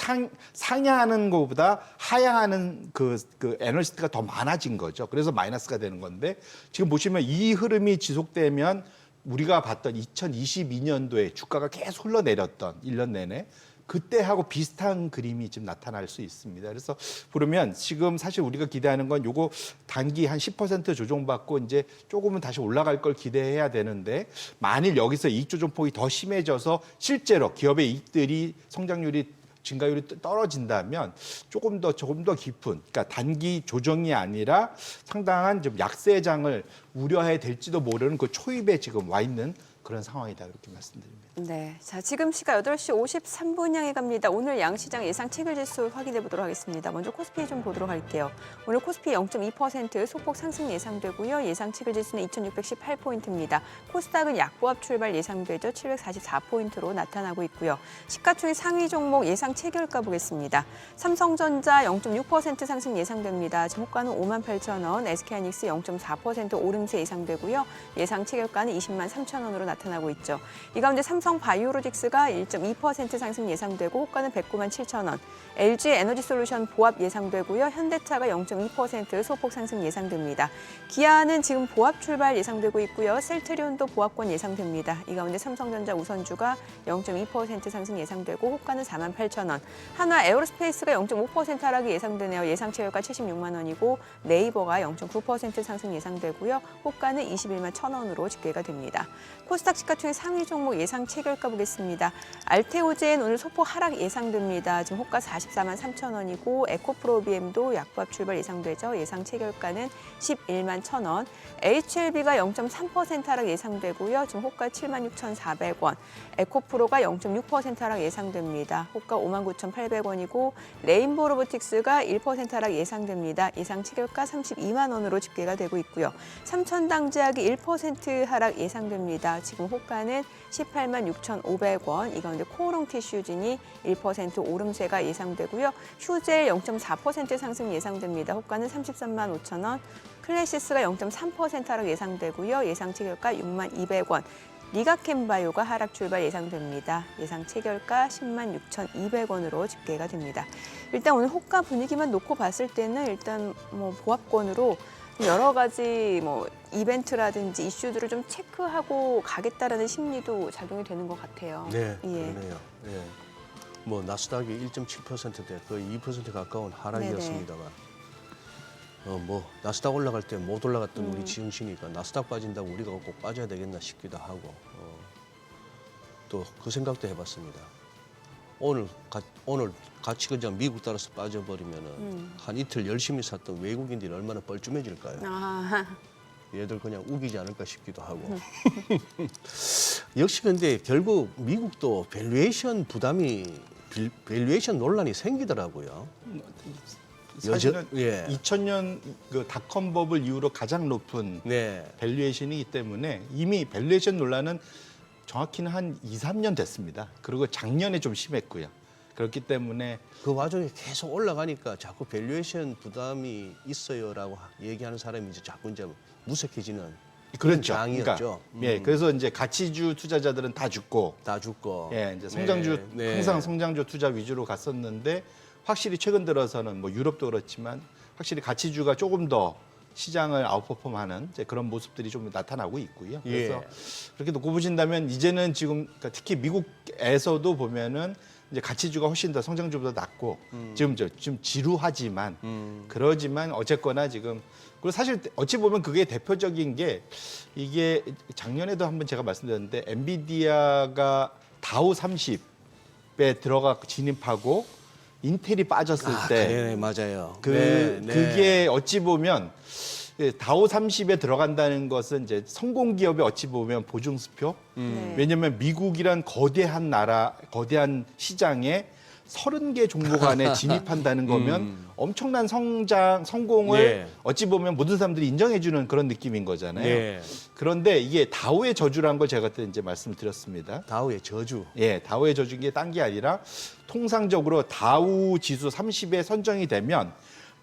상향하는 것보다 하향하는 그 애널리스트가 더 많아진 거죠. 그래서 마이너스가 되는 건데 지금 보시면 이 흐름이 지속되면 우리가 봤던 2022년도에 주가가 계속 흘러내렸던 1년 내내 그때하고 비슷한 그림이 지금 나타날 수 있습니다. 그래서 그러면 지금 사실 우리가 기대하는 건 요거 단기 한 10% 조정받고 이제 조금은 다시 올라갈 걸 기대해야 되는데 만일 여기서 이익 조정폭이 더 심해져서 실제로 기업의 이익들이 성장률이 증가율이 떨어진다면 조금 더 깊은, 그러니까 단기 조정이 아니라 상당한 좀 약세장을 우려해야 될지도 모르는 그 초입에 지금 와 있는 그런 상황이다 이렇게 말씀드립니다. 네, 자 지금 시각 8시 53분 향해 갑니다. 오늘 양시장 예상 체결지수 확인해 보도록 하겠습니다. 먼저 코스피 좀 보도록 할게요. 오늘 코스피 0.2% 소폭 상승 예상되고요. 예상 체결지수는 2,618포인트입니다. 코스닥은 약보합 출발 예상되죠. 744포인트로 나타나고 있고요. 시가총액 상위 종목 예상 체결가 보겠습니다. 삼성전자 0.6% 상승 예상됩니다. 종가는 58,000원, SK하이닉스 0.4% 오름세 예상되고요. 예상 체결가는 20만 3천원으로 나타나고 있죠. 이 가운데 삼성바이오로직스가 1.2% 상승 예상되고 호가는 109만 7천원, LG에너지솔루션 보합 예상되고요. 현대차가 0.2% 소폭 상승 예상됩니다. 기아는 지금 보합 출발 예상되고 있고요. 셀트리온도 보합권 예상됩니다. 이 가운데 삼성전자 우선주가 0.2% 상승 예상되고 호가는 4만 8천원, 한화 에어로스페이스가 0.5% 하락이 예상되네요. 예상 체결가 76만 원이고 네이버가 0.9% 상승 예상되고요. 호가는 21만 1천원으로 집계가 됩니다. 코스피 코스닥 시가총액 상위 종목 예상 체결가 보겠습니다. 알테오젠 오늘 소폭 하락 예상됩니다. 지금 호가 44만 3천 원이고 에코프로비엠도 약보합 출발 예상되죠. 예상 체결가는 11만 1천 원. HLB가 0.3% 하락 예상되고요. 지금 호가 7만 6,400원. 에코프로가 0.6% 하락 예상됩니다. 호가 5만 9,800원이고 레인보우 로보틱스가 1% 하락 예상됩니다. 예상 체결가 32만 원으로 집계가 되고 있고요. 삼천당제약이 1% 하락 예상됩니다. 지금 호가는 18만 6,500원. 이 가운데 코오롱 티슈진이 1% 오름세가 예상되고요. 휴젤 0.4% 상승 예상됩니다. 호가는 33만 5천 원. 클래시스가 0.3% 하락 예상되고요. 예상 체결가 6만 200원. 리가캠바이오가 하락 출발 예상됩니다. 예상 체결가 10만 6,200원으로 집계가 됩니다. 일단 오늘 호가 분위기만 놓고 봤을 때는 일단 뭐 보합권으로 여러 가지 뭐 이벤트라든지 이슈들을 좀 체크하고 가겠다라는 심리도 작용이 되는 것 같아요. 네, 예. 그러네요. 예. 뭐 나스닥이 1.7%대 거의 2% 가까운 하락이었습니다만, 뭐 나스닥 올라갈 때 못 올라갔던 우리 지흥신이가 나스닥 빠진다고 우리가 꼭 빠져야 되겠나 싶기도 하고, 또 그 생각도 해봤습니다. 오늘 같이 그냥 미국 따라서 빠져버리면은 한 이틀 열심히 샀던 외국인들이 얼마나 뻘쭘해질까요? 아, 얘들 그냥 우기지 않을까 싶기도 하고. 역시 근데 결국 미국도 밸류에이션 논란이 생기더라고요. 사실은 예. 2000년 그 닷컴 버블 이후로 가장 높은 네. 밸류에이션이기 때문에 이미 밸류에이션 논란은 정확히는 한 2, 3년 됐습니다. 그리고 작년에 좀 심했고요. 그렇기 때문에 그 와중에 계속 올라가니까 자꾸 밸류에이션 부담이 있어요라고 얘기하는 사람이 이제 자꾸 이제 무색해지는 그런 장이었죠. 예, 그래서 이제 가치주 투자자들은 다 죽고, 다 죽고. 예, 이제 성장주 네. 항상 성장주 투자 위주로 갔었는데 확실히 최근 들어서는 뭐 유럽도 그렇지만 확실히 가치주가 조금 더 시장을 아웃퍼폼하는 이제 그런 모습들이 좀 나타나고 있고요. 그래서 예. 그렇게 놓고 보신다면 이제는 지금 그러니까 특히 미국에서도 보면은 이제 가치주가 훨씬 더 성장주보다 낮고 지금 지루하지만 그러지만 어쨌거나 지금 그리고 사실 어찌 보면 그게 대표적인 게 이게 작년에도 한번 제가 말씀드렸는데 엔비디아가 다우 30에 들어가 진입하고 인텔이 빠졌을 때 네, 맞아요. 그게 어찌 보면 다우 30에 들어간다는 것은 이제 성공 기업의 어찌 보면 보증수표. 네. 왜냐하면 미국이란 거대한 나라, 거대한 시장에 30개 종목 안에 진입한다는 거면 엄청난 성공을 예. 어찌 보면 모든 사람들이 인정해주는 그런 느낌인 거잖아요. 예. 그런데 이게 다우의 저주라는 걸 제가 그때 이제 말씀을 드렸습니다. 다우의 저주. 예, 다우의 저주인 게 딴 게 아니라 통상적으로 다우 지수 30에 선정이 되면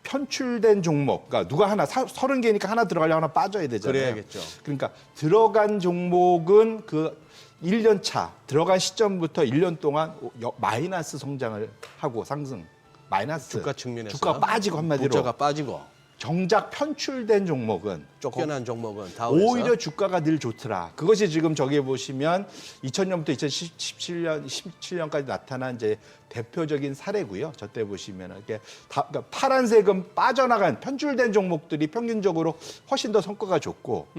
편출된 종목, 그러니까 누가 하나 30개니까 하나 들어가려면 하나 빠져야 되잖아요. 그래야겠죠. 그러니까 들어간 종목은 그 1년 차 들어간 시점부터 1년 동안 마이너스 성장을 하고 상승, 마이너스 주가 측면에서 주가 빠지고 한마디로 부자가 빠지고 정작 편출된 종목은 쫓겨난 종목은 다우에서 오히려 주가가 늘 좋더라. 그것이 지금 저기 보시면 2000년부터 2017년까지 나타난 이제 대표적인 사례고요. 저때 보시면 이게 그러니까 파란색은 빠져나간 편출된 종목들이 평균적으로 훨씬 더 성과가 좋고,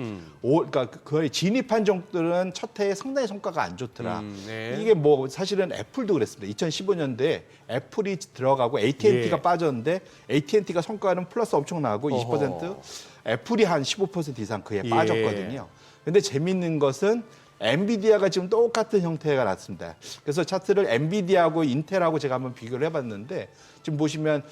그러니까 거의 진입한 종목들은 첫 해에 상당히 성과가 안 좋더라. 네. 이게 뭐 사실은 애플도 그랬습니다. 2015년도에 애플이 들어가고 AT&T가 예. 빠졌는데 AT&T가 성과는 플러스 엄청 나고 20%, 애플이 한 15% 이상 그에 예. 빠졌거든요. 근데 재밌는 것은 엔비디아가 지금 똑같은 형태가 났습니다. 그래서 차트를 엔비디아하고 인텔하고 제가 한번 비교를 해봤는데 지금 보시면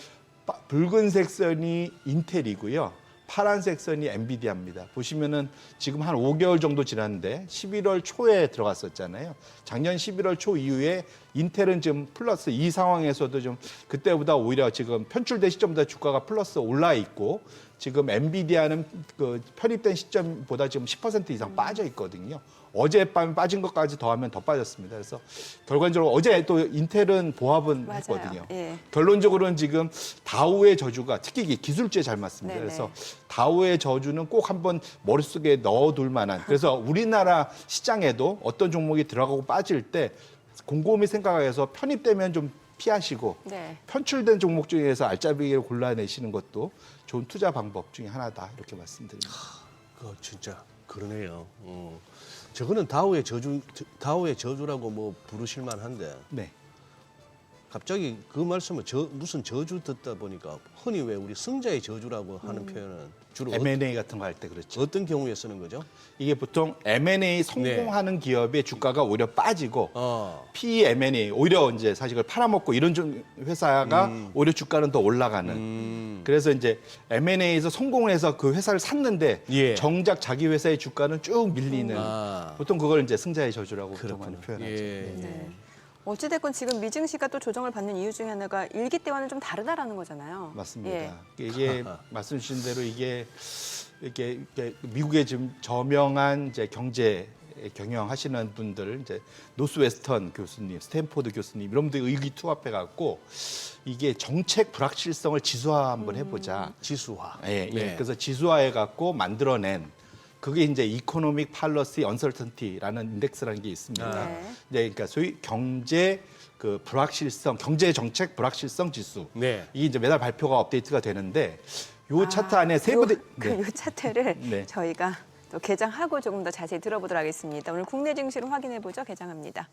붉은색 선이 인텔이고요. 파란색 선이 엔비디아입니다. 보시면은 지금 한 5개월 정도 지났는데 11월 초에 들어갔었잖아요. 작년 11월 초 이후에 인텔은 지금 플러스 이 상황에서도 좀 그때보다 오히려 지금 편출된 시점보다 주가가 플러스 올라 있고 지금 엔비디아는 그 편입된 시점보다 지금 10% 이상 빠져 있거든요. 어젯밤 빠진 것까지 더하면 더 빠졌습니다. 그래서 결과적으로 어제 또 인텔은 보합은 맞아요. 했거든요. 예. 결론적으로는 지금 다우의 저주가 특히 이게 기술주에 잘 맞습니다. 네네. 그래서 다우의 저주는 꼭 한번 머릿속에 넣어둘 만한. 그래서 우리나라 시장에도 어떤 종목이 들어가고 빠질 때 곰곰이 생각해서 편입되면 좀 피하시고 네. 편출된 종목 중에서 알짜배기를 골라내시는 것도 좋은 투자 방법 중에 하나다 이렇게 말씀드립니다. 진짜 그러네요. 저거는 다오의 저주라고 뭐 부르실 만한데 네. 갑자기 그 말씀을 무슨 저주 듣다 보니까 흔히 왜 우리 승자의 저주라고 하는 표현은 주로 M&A 같은 거 할 때 그렇죠. 어떤 경우에 쓰는 거죠? 이게 보통 M&A 성공하는 기업의 주가가 오히려 빠지고 PE M&A 오히려 이제 사실 그걸 팔아먹고 이런 좀 회사가 오히려 주가는 더 올라가는. 그래서 이제 M&A에서 성공을 해서 그 회사를 샀는데 예. 정작 자기 회사의 주가는 쭉 밀리는. 보통 그걸 이제 승자의 저주라고 보통 많이 표현하죠. 예. 네. 어찌됐건 지금 미증시가 또 조정을 받는 이유 중에 하나가 일기 때와는 좀 다르다라는 거잖아요. 맞습니다. 예. 이게 말씀 주신 대로 이게 미국의 지금 저명한 이제 경제 경영하시는 분들 이제 노스웨스턴 교수님, 스탠포드 교수님 이런 분들이 의기투합해 갖고 이게 정책 불확실성을 지수화 한번 해보자. 지수화. 예, 예. 네. 그래서 지수화해 갖고 만들어낸 그게 이제 이코노믹 팔러시 언설턴티라는 인덱스라는 게 있습니다. 네. 이제 그러니까 소위 경제 그 불확실성, 경제 정책 불확실성 지수. 네. 이게 이제 매달 발표가 업데이트가 되는데 요 차트 안에 세부대 요 차트를 네. 저희가 또 개장하고 조금 더 자세히 들어보도록 하겠습니다. 오늘 국내 증시를 확인해 보죠. 개장합니다.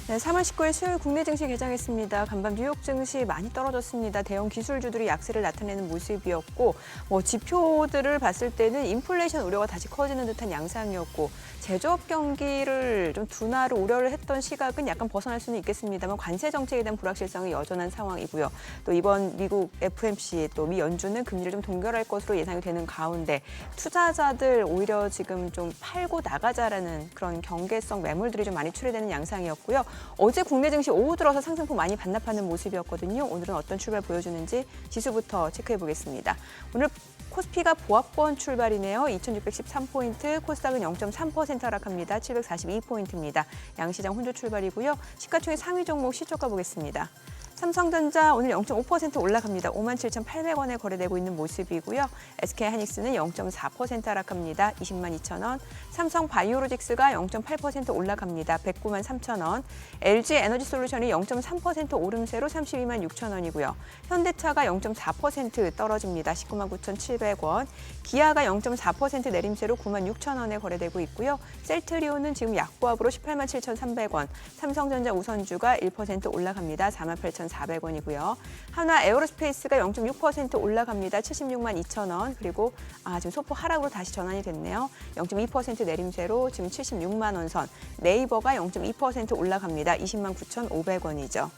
네, 3월 19일 수요일 국내 증시 개장했습니다. 간밤 뉴욕 증시 많이 떨어졌습니다. 대형 기술주들이 약세를 나타내는 모습이었고 지표들을 봤을 때는 인플레이션 우려가 다시 커지는 듯한 양상이었고 제조업 경기를 좀 둔화를 우려를 했던 시각은 약간 벗어날 수는 있겠습니다만 관세 정책에 대한 불확실성이 여전한 상황이고요. 또 이번 미국 FOMC 또 미 연준은 금리를 좀 동결할 것으로 예상이 되는 가운데 투자자들 오히려 지금 좀 팔고 나가자라는 그런 경계성 매물들이 좀 많이 출회되는 양상이었고요. 어제 국내 증시 오후 들어서 상승폭 많이 반납하는 모습이었거든요. 오늘은 어떤 출발 보여주는지 지수부터 체크해 보겠습니다. 오늘 코스피가 보합권 출발이네요. 2613포인트, 코스닥은 0.3% 하락합니다. 742포인트입니다. 양시장 혼조 출발이고요. 시가총액 상위 종목 시초가 보겠습니다. 삼성전자 오늘 0.5% 올라갑니다. 57,800원에 거래되고 있는 모습이고요. SK하이닉스는 0.4% 하락합니다. 202,000원. 삼성바이오로직스가 0.8% 올라갑니다. 193,000원. LG에너지솔루션이 0.3% 오름세로 326,000원이고요. 현대차가 0.4% 떨어집니다. 199,700원. 기아가 0.4% 내림세로 96,000원에 거래되고 있고요. 셀트리온은 지금 약보합으로 187,300원. 삼성전자 우선주가 1% 올라갑니다. 48,400원이고요. 하나 에어로스페이스가 0.6% 올라갑니다. 762,000원. 그리고 지금 소폭 하락으로 다시 전환이 됐네요. 0.2% 내림세로 지금 76만 원 선. 네이버가 0.2% 올라갑니다. 209,500원이죠.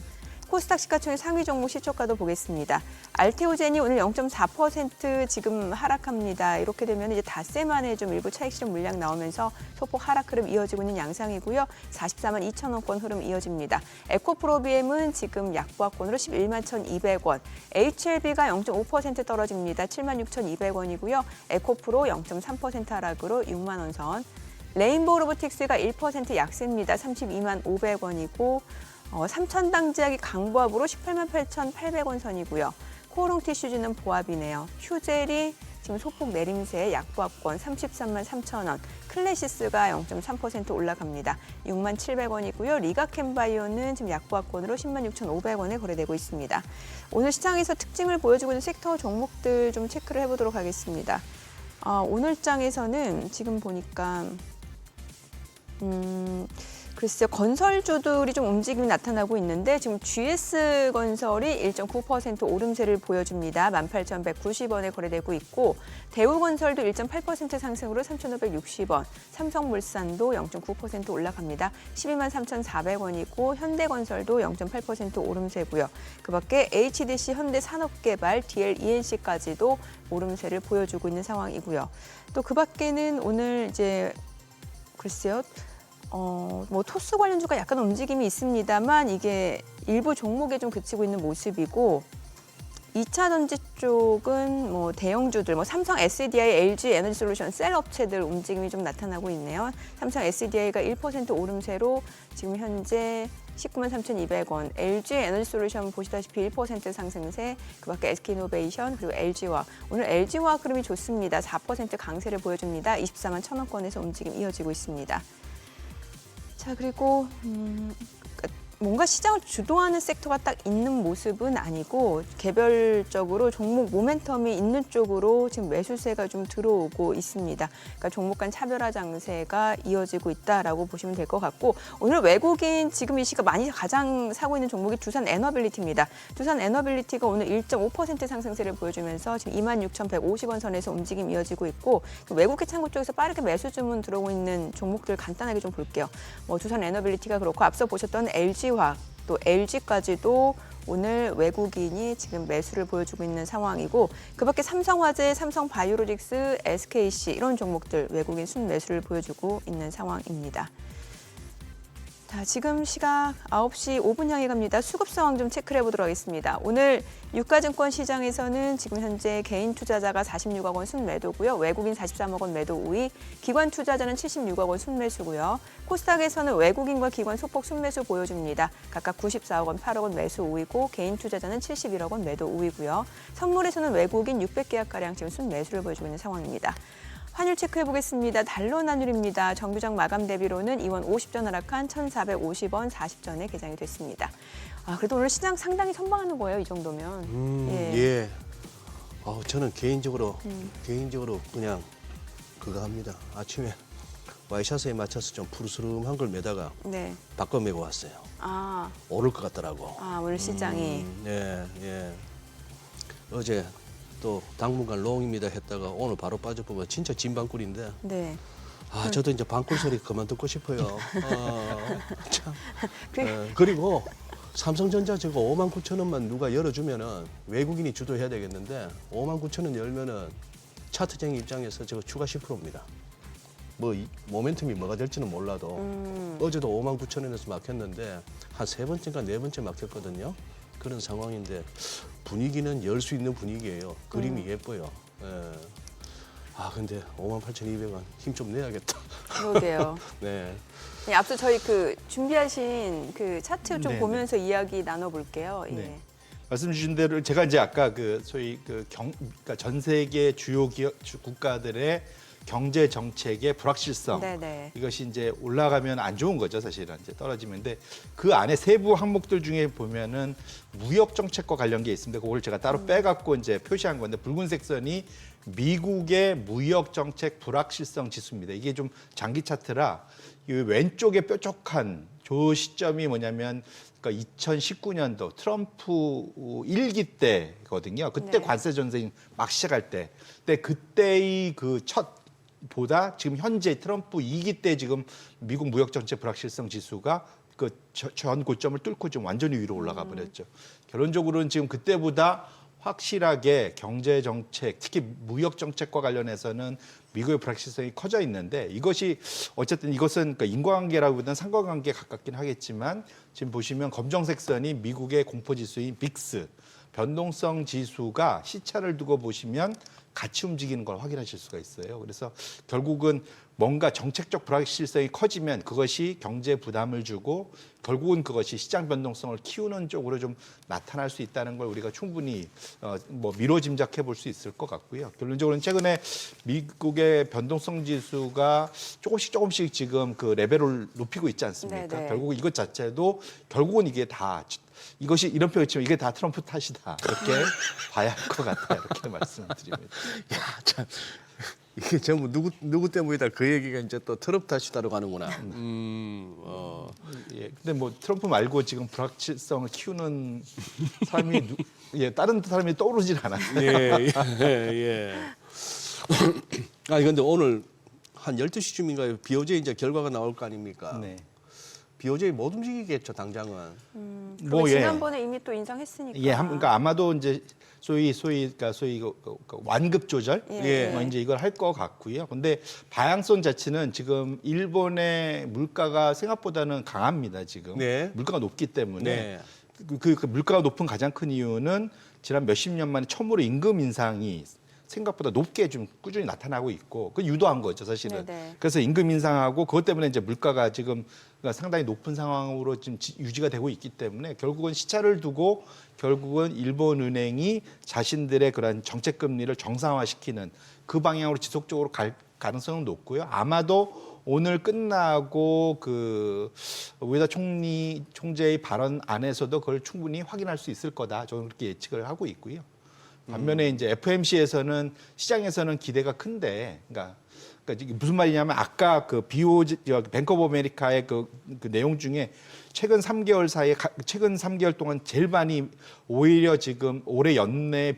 코스닥 시가총액 상위 종목 시초가도 보겠습니다. 알테오젠이 오늘 0.4% 지금 하락합니다. 이렇게 되면 이제 닷새만에 좀 일부 차익 실현 물량 나오면서 소폭 하락 흐름 이어지고 있는 양상이고요. 44만 2천원권 흐름 이어집니다. 에코프로비엠은 지금 약보합권으로 11만 1,200원. HLB가 0.5% 떨어집니다. 7만 6,200원이고요. 에코프로 0.3% 하락으로 6만 원 선. 레인보우 로보틱스가 1% 약세입니다. 32만 500원이고 삼천당제약이 강보합으로 18만 8,800원 선이고요. 코오롱 티슈즈는 보합이네요. 휴젤이 지금 소폭 내림세 약보합권 33만 3천원. 클래시스가 0.3% 올라갑니다. 6만 700원이고요. 리가캠바이오는 지금 약보합권으로 10만 6,500원에 거래되고 있습니다. 오늘 시장에서 특징을 보여주고 있는 섹터 종목들 좀 체크를 해보도록 하겠습니다. 오늘 장에서는 지금 보니까 글쎄요, 건설주들이 좀 움직임이 나타나고 있는데 지금 GS건설이 1.9% 오름세를 보여줍니다. 18,190원에 거래되고 있고 대우건설도 1.8% 상승으로 3,560원, 삼성물산도 0.9% 올라갑니다. 12만 3,400원이고 현대건설도 0.8% 오름세고요. 그밖에 HDC, 현대산업개발, DLENC까지도 오름세를 보여주고 있는 상황이고요. 또 그밖에는 오늘 이제 글쎄요. 토스 관련주가 약간 움직임이 있습니다만 이게 일부 종목에 좀 그치고 있는 모습이고 2차 전지 쪽은 대형주들, 삼성 SDI, LG 에너지솔루션, 셀 업체들 움직임이 좀 나타나고 있네요. 삼성 SDI가 1% 오름세로 지금 현재 19만 3,200원, LG 에너지솔루션 보시다시피 1% 상승세, 그밖에 SK이노베이션 그리고 LG화학. 오늘 LG화학 흐름이 좋습니다. 4% 강세를 보여줍니다. 24만 1,000원권에서 움직임 이어지고 있습니다. 자, 그리고 뭔가 시장을 주도하는 섹터가 딱 있는 모습은 아니고 개별적으로 종목 모멘텀이 있는 쪽으로 지금 매수세가 좀 들어오고 있습니다. 그러니까 종목 간 차별화 장세가 이어지고 있다라고 보시면 될 것 같고 오늘 외국인 지금 이 시각 많이 가장 사고 있는 종목이 두산 에너빌리티입니다. 두산 에너빌리티가 오늘 1.5% 상승세를 보여주면서 지금 26,150원 선에서 움직임 이어지고 있고 외국계 창구 쪽에서 빠르게 매수 주문 들어오고 있는 종목들 간단하게 좀 볼게요. 뭐 두산 에너빌리티가 그렇고 앞서 보셨던 LG화학 또 LG까지도 오늘 외국인이 지금 매수를 보여주고 있는 상황이고 그밖에 삼성화재, 삼성바이오로직스, SKC 이런 종목들 외국인 순매수를 보여주고 있는 상황입니다. 자, 지금 시각 9시 5분 향해 갑니다. 수급 상황 좀 체크를 해보도록 하겠습니다. 오늘 유가증권 시장에서는 지금 현재 개인 투자자가 46억 원 순매도고요. 외국인 43억 원 매도 우위, 기관 투자자는 76억 원 순매수고요. 코스닥에서는 외국인과 기관 소폭 순매수 보여줍니다. 각각 94억 원, 8억 원 매수 우위고 개인 투자자는 71억 원 매도 우위고요. 선물에서는 외국인 600계약가량 지금 순매수를 보여주고 있는 상황입니다. 환율 체크해 보겠습니다. 달러 환율입니다. 정규장 마감 대비로는 이원 50전 하락한 1,450원 40전에 개장이 됐습니다. 그래도 오늘 시장 상당히 선방하는 거예요, 이 정도면. 예. 저는 개인적으로 그냥 그거 합니다. 아침에 와이셔츠에 맞춰서 좀 푸르스름한 걸 매다가 네. 바꿔 매고 왔어요. 오를 것 같더라고. 오늘 시장이. 예. 어제 또 당분간 롱입니다 했다가 오늘 바로 빠져보면 진짜 진방꿀인데. 네. 저도 이제 방꿀 소리 그만 듣고 싶어요. 참. 그리고 삼성전자 저거 59,000원만 누가 열어주면은 외국인이 주도해야 되겠는데 59,000원 열면은 차트쟁이 입장에서 저거 추가 10%입니다. 뭐 모멘텀이 뭐가 될지는 몰라도 어제도 59,000원에서 막혔는데 한 3번째인가 4번째 막혔거든요. 그런 상황인데 분위기는 열 수 있는 분위기예요. 그림이 예뻐요. 예. 근데 58,200원 힘 좀 내야겠다. 그러게요. 네. 네, 앞서 저희 준비하신 그 차트 좀 네네. 보면서 이야기 나눠볼게요. 예. 네. 말씀 주신 대로 제가 이제 아까 소위 그러니까 전 세계 주요 국가들의 경제 정책의 불확실성 네네. 이것이 이제 올라가면 안 좋은 거죠, 사실은 이제 떨어지는데 그 안에 세부 항목들 중에 보면은 무역 정책과 관련 게 있습니다. 그걸 제가 따로 빼갖고 이제 표시한 건데 붉은색 선이 미국의 무역 정책 불확실성 지수입니다. 이게 좀 장기 차트라 이 왼쪽에 뾰족한 저 시점이 뭐냐면 그러니까 2019년도 트럼프 1기 때거든요. 그때 네. 관세 전쟁 막 시작할 때. 근데 그때의 그 첫 보다 지금 현재 트럼프 2기 때 지금 미국 무역 정책 불확실성 지수가 그 전 고점을 뚫고 지금 완전히 위로 올라가 버렸죠. 결론적으로는 지금 그때보다 확실하게 경제 정책, 특히 무역 정책과 관련해서는 미국의 불확실성이 커져 있는데 이것이 어쨌든 이것은 그러니까 인과관계라기보다는 상관관계에 가깝긴 하겠지만 지금 보시면 검정색 선이 미국의 공포지수인 빅스 변동성 지수가 시차를 두고 보시면 같이 움직이는 걸 확인하실 수가 있어요. 그래서 결국은 뭔가 정책적 불확실성이 커지면 그것이 경제 부담을 주고 결국은 그것이 시장 변동성을 키우는 쪽으로 좀 나타날 수 있다는 걸 우리가 충분히 미로 짐작해 볼 수 있을 것 같고요. 결론적으로는 최근에 미국의 변동성 지수가 조금씩 지금 그 레벨을 높이고 있지 않습니까? 네네. 결국 이것 자체도 결국은 이게 다 이것이 이런 표현을 치면 이게 다 트럼프 탓이다 이렇게 봐야 할 것 같다 이렇게 말씀드립니다. 참 이게 전부 누구 때문이다 그 얘기가 이제 또 트럼프 탓이다라고 하는구나. 예, 근데 뭐 트럼프 말고 지금 불확실성을 키우는 사람이 다른 사람이 떠오르질 않았어요. 예. 근데 오늘 한 12시쯤인가요? BOJ 이제 결과가 나올 거 아닙니까? 네. BOJ 못 움직이겠죠, 당장은. 지난번에 이미 또 인상했으니까. 그러니까 아마도 이제 소위 완급 조절 예. 이제 이걸 할 것 같고요. 근데 방향성 자체는 지금 일본의 물가가 생각보다는 강합니다. 지금 네. 물가가 높기 때문에 네. 그 물가가 높은 가장 큰 이유는 지난 몇십 년 만에 처음으로 임금 인상이 생각보다 높게 좀 꾸준히 나타나고 있고 그 유도한 거죠 사실은. 네네. 그래서 임금 인상하고 그것 때문에 이제 물가가 지금 상당히 높은 상황으로 지금 유지가 되고 있기 때문에 결국은 시차를 두고 결국은 일본 은행이 자신들의 그런 정책 금리를 정상화시키는 그 방향으로 지속적으로 갈 가능성은 높고요. 아마도 오늘 끝나고 그 우에다 총재의 발언 안에서도 그걸 충분히 확인할 수 있을 거다. 저는 그렇게 예측을 하고 있고요. 반면에 이제 FMC에서는 시장에서는 기대가 큰데, 그러니까 이게 무슨 말이냐면 아까 그 뱅크 오브 아메리카의 그 내용 중에 최근 3개월 사이에 최근 3개월 동안 제일 많이 오히려 지금 올해 연내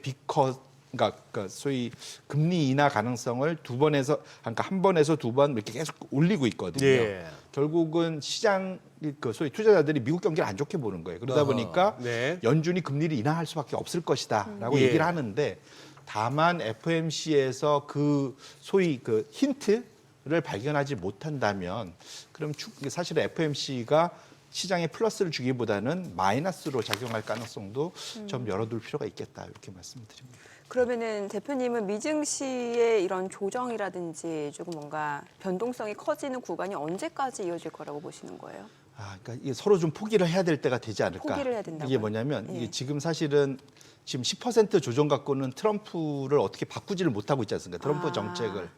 그러니까 소위 금리 인하 가능성을 그러니까 한 번에서 두 번 이렇게 계속 올리고 있거든요. 예. 결국은 시장 그 소위 투자자들이 미국 경기를 안 좋게 보는 거예요. 그러다 보니까 네. 연준이 금리를 인하할 수밖에 없을 것이다라고 예. 얘기를 하는데, 다만 FMC에서 그 소위 그 힌트를 발견하지 못한다면 그럼 사실은 FMC가 시장에 플러스를 주기보다는 마이너스로 작용할 가능성도 좀 열어둘 필요가 있겠다, 이렇게 말씀드립니다. 그러면은 대표님은 미증시의 이런 조정이라든지 조금 뭔가 변동성이 커지는 구간이 언제까지 이어질 거라고 보시는 거예요? 그러니까 이게 서로 좀 포기를 해야 될 때가 되지 않을까. 포기를 해야 된다고요? 이게 뭐냐면 예. 이게 지금 사실은 지금 10% 조정 갖고는 트럼프를 어떻게 바꾸지를 못하고 있지 않습니까? 트럼프 정책을.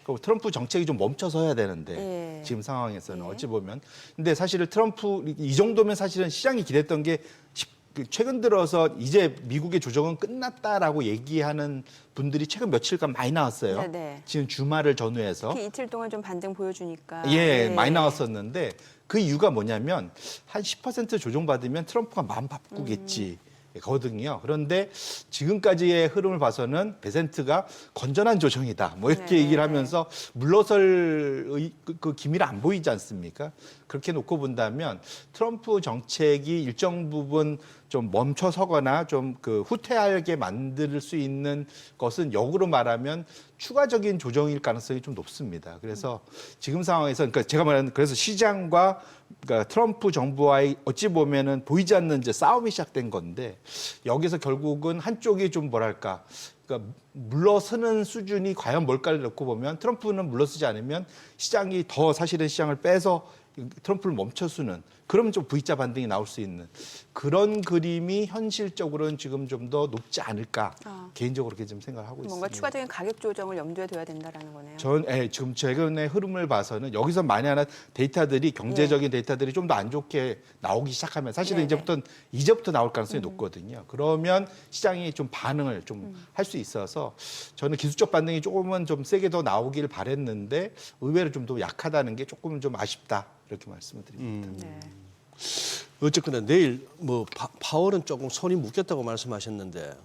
그리고 트럼프 정책이 좀 멈춰서 해야 되는데 예. 지금 상황에서는 예. 어찌 보면. 근데 사실은 트럼프 이 정도면 사실은 시장이 기대했던 게 최근 들어서 이제 미국의 조정은 끝났다라고 얘기하는 분들이 최근 며칠간 많이 나왔어요. 네네. 지금 주말을 전후해서. 특히 이틀 동안 좀 반등 보여주니까. 예, 네. 많이 나왔었는데 그 이유가 뭐냐면 한 10% 조정받으면 트럼프가 마음 바꾸겠지. 거든요. 그런데 지금까지의 흐름을 봐서는 베센트가 건전한 조정이다. 뭐 이렇게 네, 얘기를 네. 하면서 물러설 그 기미를 안 보이지 않습니까? 그렇게 놓고 본다면 트럼프 정책이 일정 부분 좀 멈춰서거나 좀 그 후퇴하게 만들 수 있는 것은 역으로 말하면 추가적인 조정일 가능성이 좀 높습니다. 그래서 지금 상황에서 그러니까 제가 말하는 그래서 시장과 그러니까 트럼프 정부와의 어찌 보면은 보이지 않는 이제 싸움이 시작된 건데, 여기서 결국은 한쪽이 좀 뭐랄까 그러니까 물러서는 수준이 과연 뭘까를 놓고 보면 트럼프는 물러서지 않으면 시장이 더 사실은 시장을 빼서 트럼프를 멈춰주는, 그러면 좀 V자 반등이 나올 수 있는 그런 그림이 현실적으로는 지금 좀 더 높지 않을까, 개인적으로 그렇게 좀 생각을 하고 뭔가 있습니다. 추가적인 가격 조정을 염두에 둬야 된다라는 거네요. 지금 최근의 흐름을 봐서는 여기서 만약에 데이터들이 경제적인 데이터들이 좀 더 안 좋게 나오기 시작하면 사실은 네네. 이제부터 나올 가능성이 높거든요. 그러면 시장이 좀 반응을 좀 할 수 있어서 저는 기술적 반등이 조금은 좀 세게 더 나오길 바랬는데 의외로 좀 더 약하다는 게 조금은 좀 아쉽다, 이렇게 말씀을 드립니다. 네. 어쨌거나 내일 뭐 파월은 조금 손이 묶였다고 말씀하셨는데,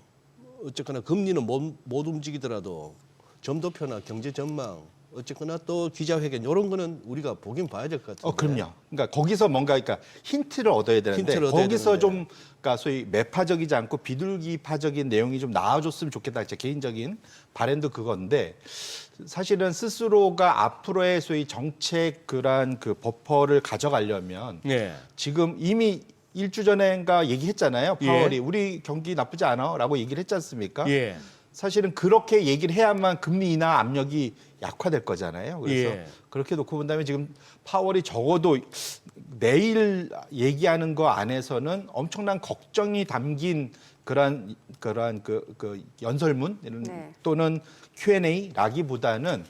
어쨌거나 금리는 못 움직이더라도 점도표나 경제 전망, 어쨌거나 또 기자회견 이런 거는 우리가 보긴 봐야 될 것 같은데. 그럼요. 그러니까 거기서 뭔가 그러니까 힌트를 얻어야 되는데 힌트를 얻어야 거기서 되는데. 좀 그러니까 소위 매파적이지 않고 비둘기파적인 내용이 좀 나와줬으면 좋겠다. 제 개인적인 바램도 그건데, 사실은 스스로가 앞으로의 소위 정책 그런 그 버퍼를 가져가려면 예. 지금 이미 일주 전에인가 얘기했잖아요. 파월이 예. 우리 경기 나쁘지 않아라고 얘기를 했지 않습니까? 예. 사실은 그렇게 얘기를 해야만 금리 인하 압력이 약화될 거잖아요. 그래서 예. 그렇게 놓고 본다면 지금 파월이 적어도 내일 얘기하는 거 안에서는 엄청난 걱정이 담긴 그러한 그 연설문 네. 또는 Q&A라기보다는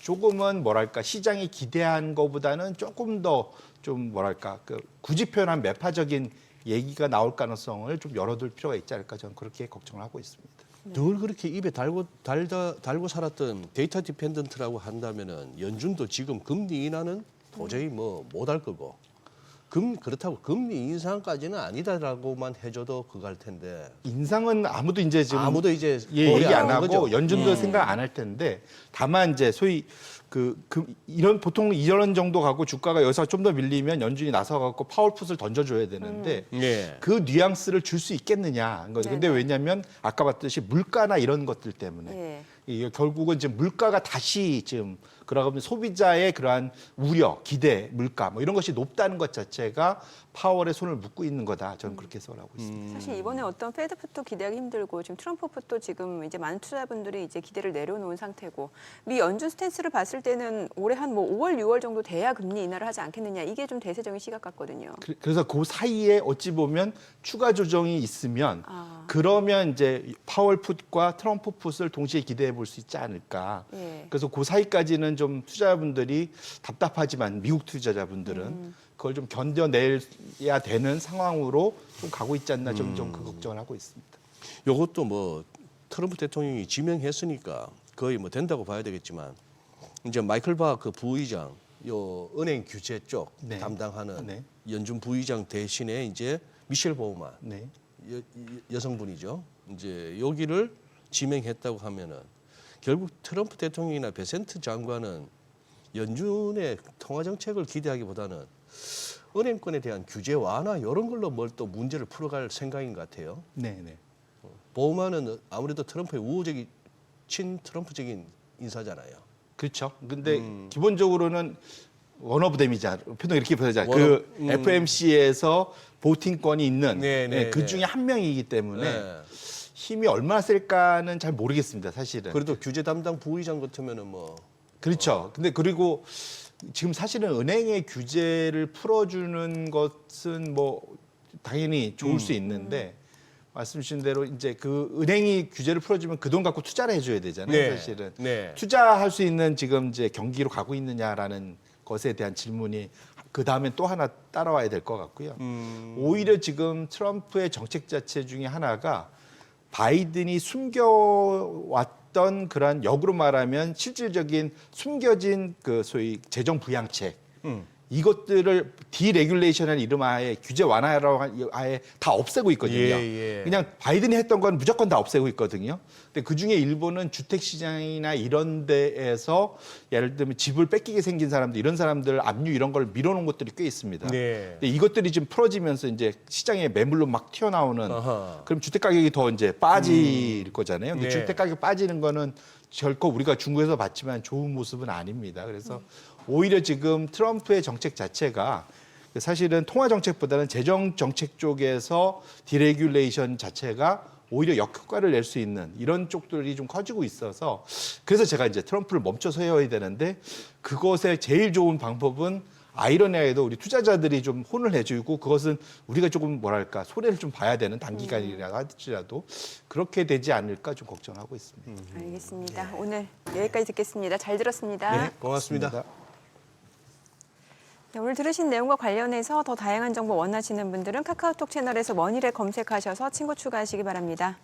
조금은 뭐랄까 시장이 기대한 것보다는 조금 더 좀 뭐랄까 그 굳이 표현한 매파적인 얘기가 나올 가능성을 좀 열어둘 필요가 있지 않을까, 저는 그렇게 걱정을 하고 있습니다. 늘 그렇게 입에 달고 살았던 데이터 디펜던트라고 한다면은 연준도 지금 금리 인하는 도저히 뭐 못할 거고, 그렇다고 금리 인상까지는 아니다라고만 해줘도 그거 할 텐데, 인상은 아무도 이제 지금 아무도 이제 얘기 안 하는 하고 거죠. 연준도 생각 안 할 텐데, 다만 이제 소위 이런 보통 이런 정도 갖고 주가가 여기서 좀 더 밀리면 연준이 나서 갖고 파월풋을 던져줘야 되는데 예. 그 뉘앙스를 줄 수 있겠느냐 한 거죠. 근데 네네. 왜냐하면 아까 봤듯이 물가나 이런 것들 때문에 예. 이게 결국은 지금 물가가 다시 지금 그러면 소비자의 그러한 우려, 기대, 물가 뭐 이런 것이 높다는 것 자체가 파월의 손을 묶고 있는 거다. 저는 그렇게 해석을 하고 있습니다. 사실 이번에 어떤 페드 풋도 기대하기 힘들고 지금 트럼프 풋도 지금 이제 많은 투자분들이 이제 기대를 내려놓은 상태고 미 연준 스탠스를 봤을 때는 올해 한 뭐 5월, 6월 정도 돼야 금리 인하를 하지 않겠느냐 이게 좀 대세적인 시각 같거든요. 그래서 그 사이에 어찌 보면 추가 조정이 있으면 그러면 이제 파월 풋과 트럼프 풋을 동시에 기대해 볼 수 있지 않을까. 예. 그래서 그 사이까지는 좀 투자자분들이 답답하지만 미국 투자자분들은 그걸 좀 견뎌내야 되는 상황으로 좀 가고 있지 않나 좀 그 걱정을 하고 있습니다. 요것도 뭐 트럼프 대통령이 지명했으니까 거의 뭐 된다고 봐야 되겠지만 이제 마이클 바 그 부의장 요 은행 규제 쪽 네. 담당하는 네. 연준 부의장 대신에 이제 미셸 보우만 네. 여성분이죠. 이제 여기를 지명했다고 하면은 결국 트럼프 대통령이나 베센트 장관은 연준의 통화 정책을 기대하기보다는 은행권에 대한 규제 완화 이런 걸로 뭘 또 문제를 풀어갈 생각인 것 같아요. 네, 네. 보우만은 아무래도 트럼프의 우호적인 친트럼프적인 인사잖아요. 그렇죠. 근데 기본적으로는 원오브댐이자 표동 이렇게 표현하자. 그 FMC에서 보팅권이 있는 네, 네, 그 네. 중에 한 명이기 때문에 네. 힘이 얼마나 셀까는 잘 모르겠습니다, 사실은. 그래도 규제 담당 부의장 같으면은 뭐 그렇죠. 근데 그리고 지금 사실은 은행의 규제를 풀어주는 것은 뭐 당연히 좋을 수 있는데 말씀 주신 대로 이제 그 은행이 규제를 풀어주면 그 돈 갖고 투자를 해줘야 되잖아요, 네. 사실은. 네. 투자할 수 있는 지금 이제 경기로 가고 있느냐라는 것에 대한 질문이 그 다음에 또 하나 따라와야 될 것 같고요. 오히려 지금 트럼프의 정책 자체 중에 하나가 바이든이 숨겨왔던 그런 역으로 말하면 실질적인 숨겨진 그 소위 재정 부양책 이것들을 디레귤레이션이라는 이름 하에 규제 완화라고 아예 다 없애고 있거든요. 예, 예. 그냥 바이든이 했던 건 무조건 다 없애고 있거든요. 근데 그 중에 일부는 주택 시장이나 이런 데에서 예를 들면 집을 뺏기게 생긴 사람들 이런 사람들 압류 이런 걸 밀어놓은 것들이 꽤 있습니다. 네. 근데 이것들이 지금 풀어지면서 이제 시장에 매물로 막 튀어나오는 아하. 그럼 주택 가격이 더 이제 빠질 거잖아요. 근데 네. 주택 가격 빠지는 거는 결코 우리가 중국에서 봤지만 좋은 모습은 아닙니다. 그래서 오히려 지금 트럼프의 정책 자체가 사실은 통화 정책보다는 재정 정책 쪽에서 디레귤레이션 자체가 오히려 역효과를 낼 수 있는 이런 쪽들이 좀 커지고 있어서 그래서 제가 이제 트럼프를 멈춰 서야 되는데 그것의 제일 좋은 방법은 아이러니하게도 우리 투자자들이 좀 혼을 내주고 그것은 우리가 조금 뭐랄까 손해를 좀 봐야 되는 단기간이라도 할지라도 그렇게 되지 않을까 좀 걱정하고 있습니다. 알겠습니다. 오늘 여기까지 듣겠습니다. 잘 들었습니다. 네, 고맙습니다. 네, 오늘 들으신 내용과 관련해서 더 다양한 정보 원하시는 분들은 카카오톡 채널에서 원일에 검색하셔서 친구 추가하시기 바랍니다.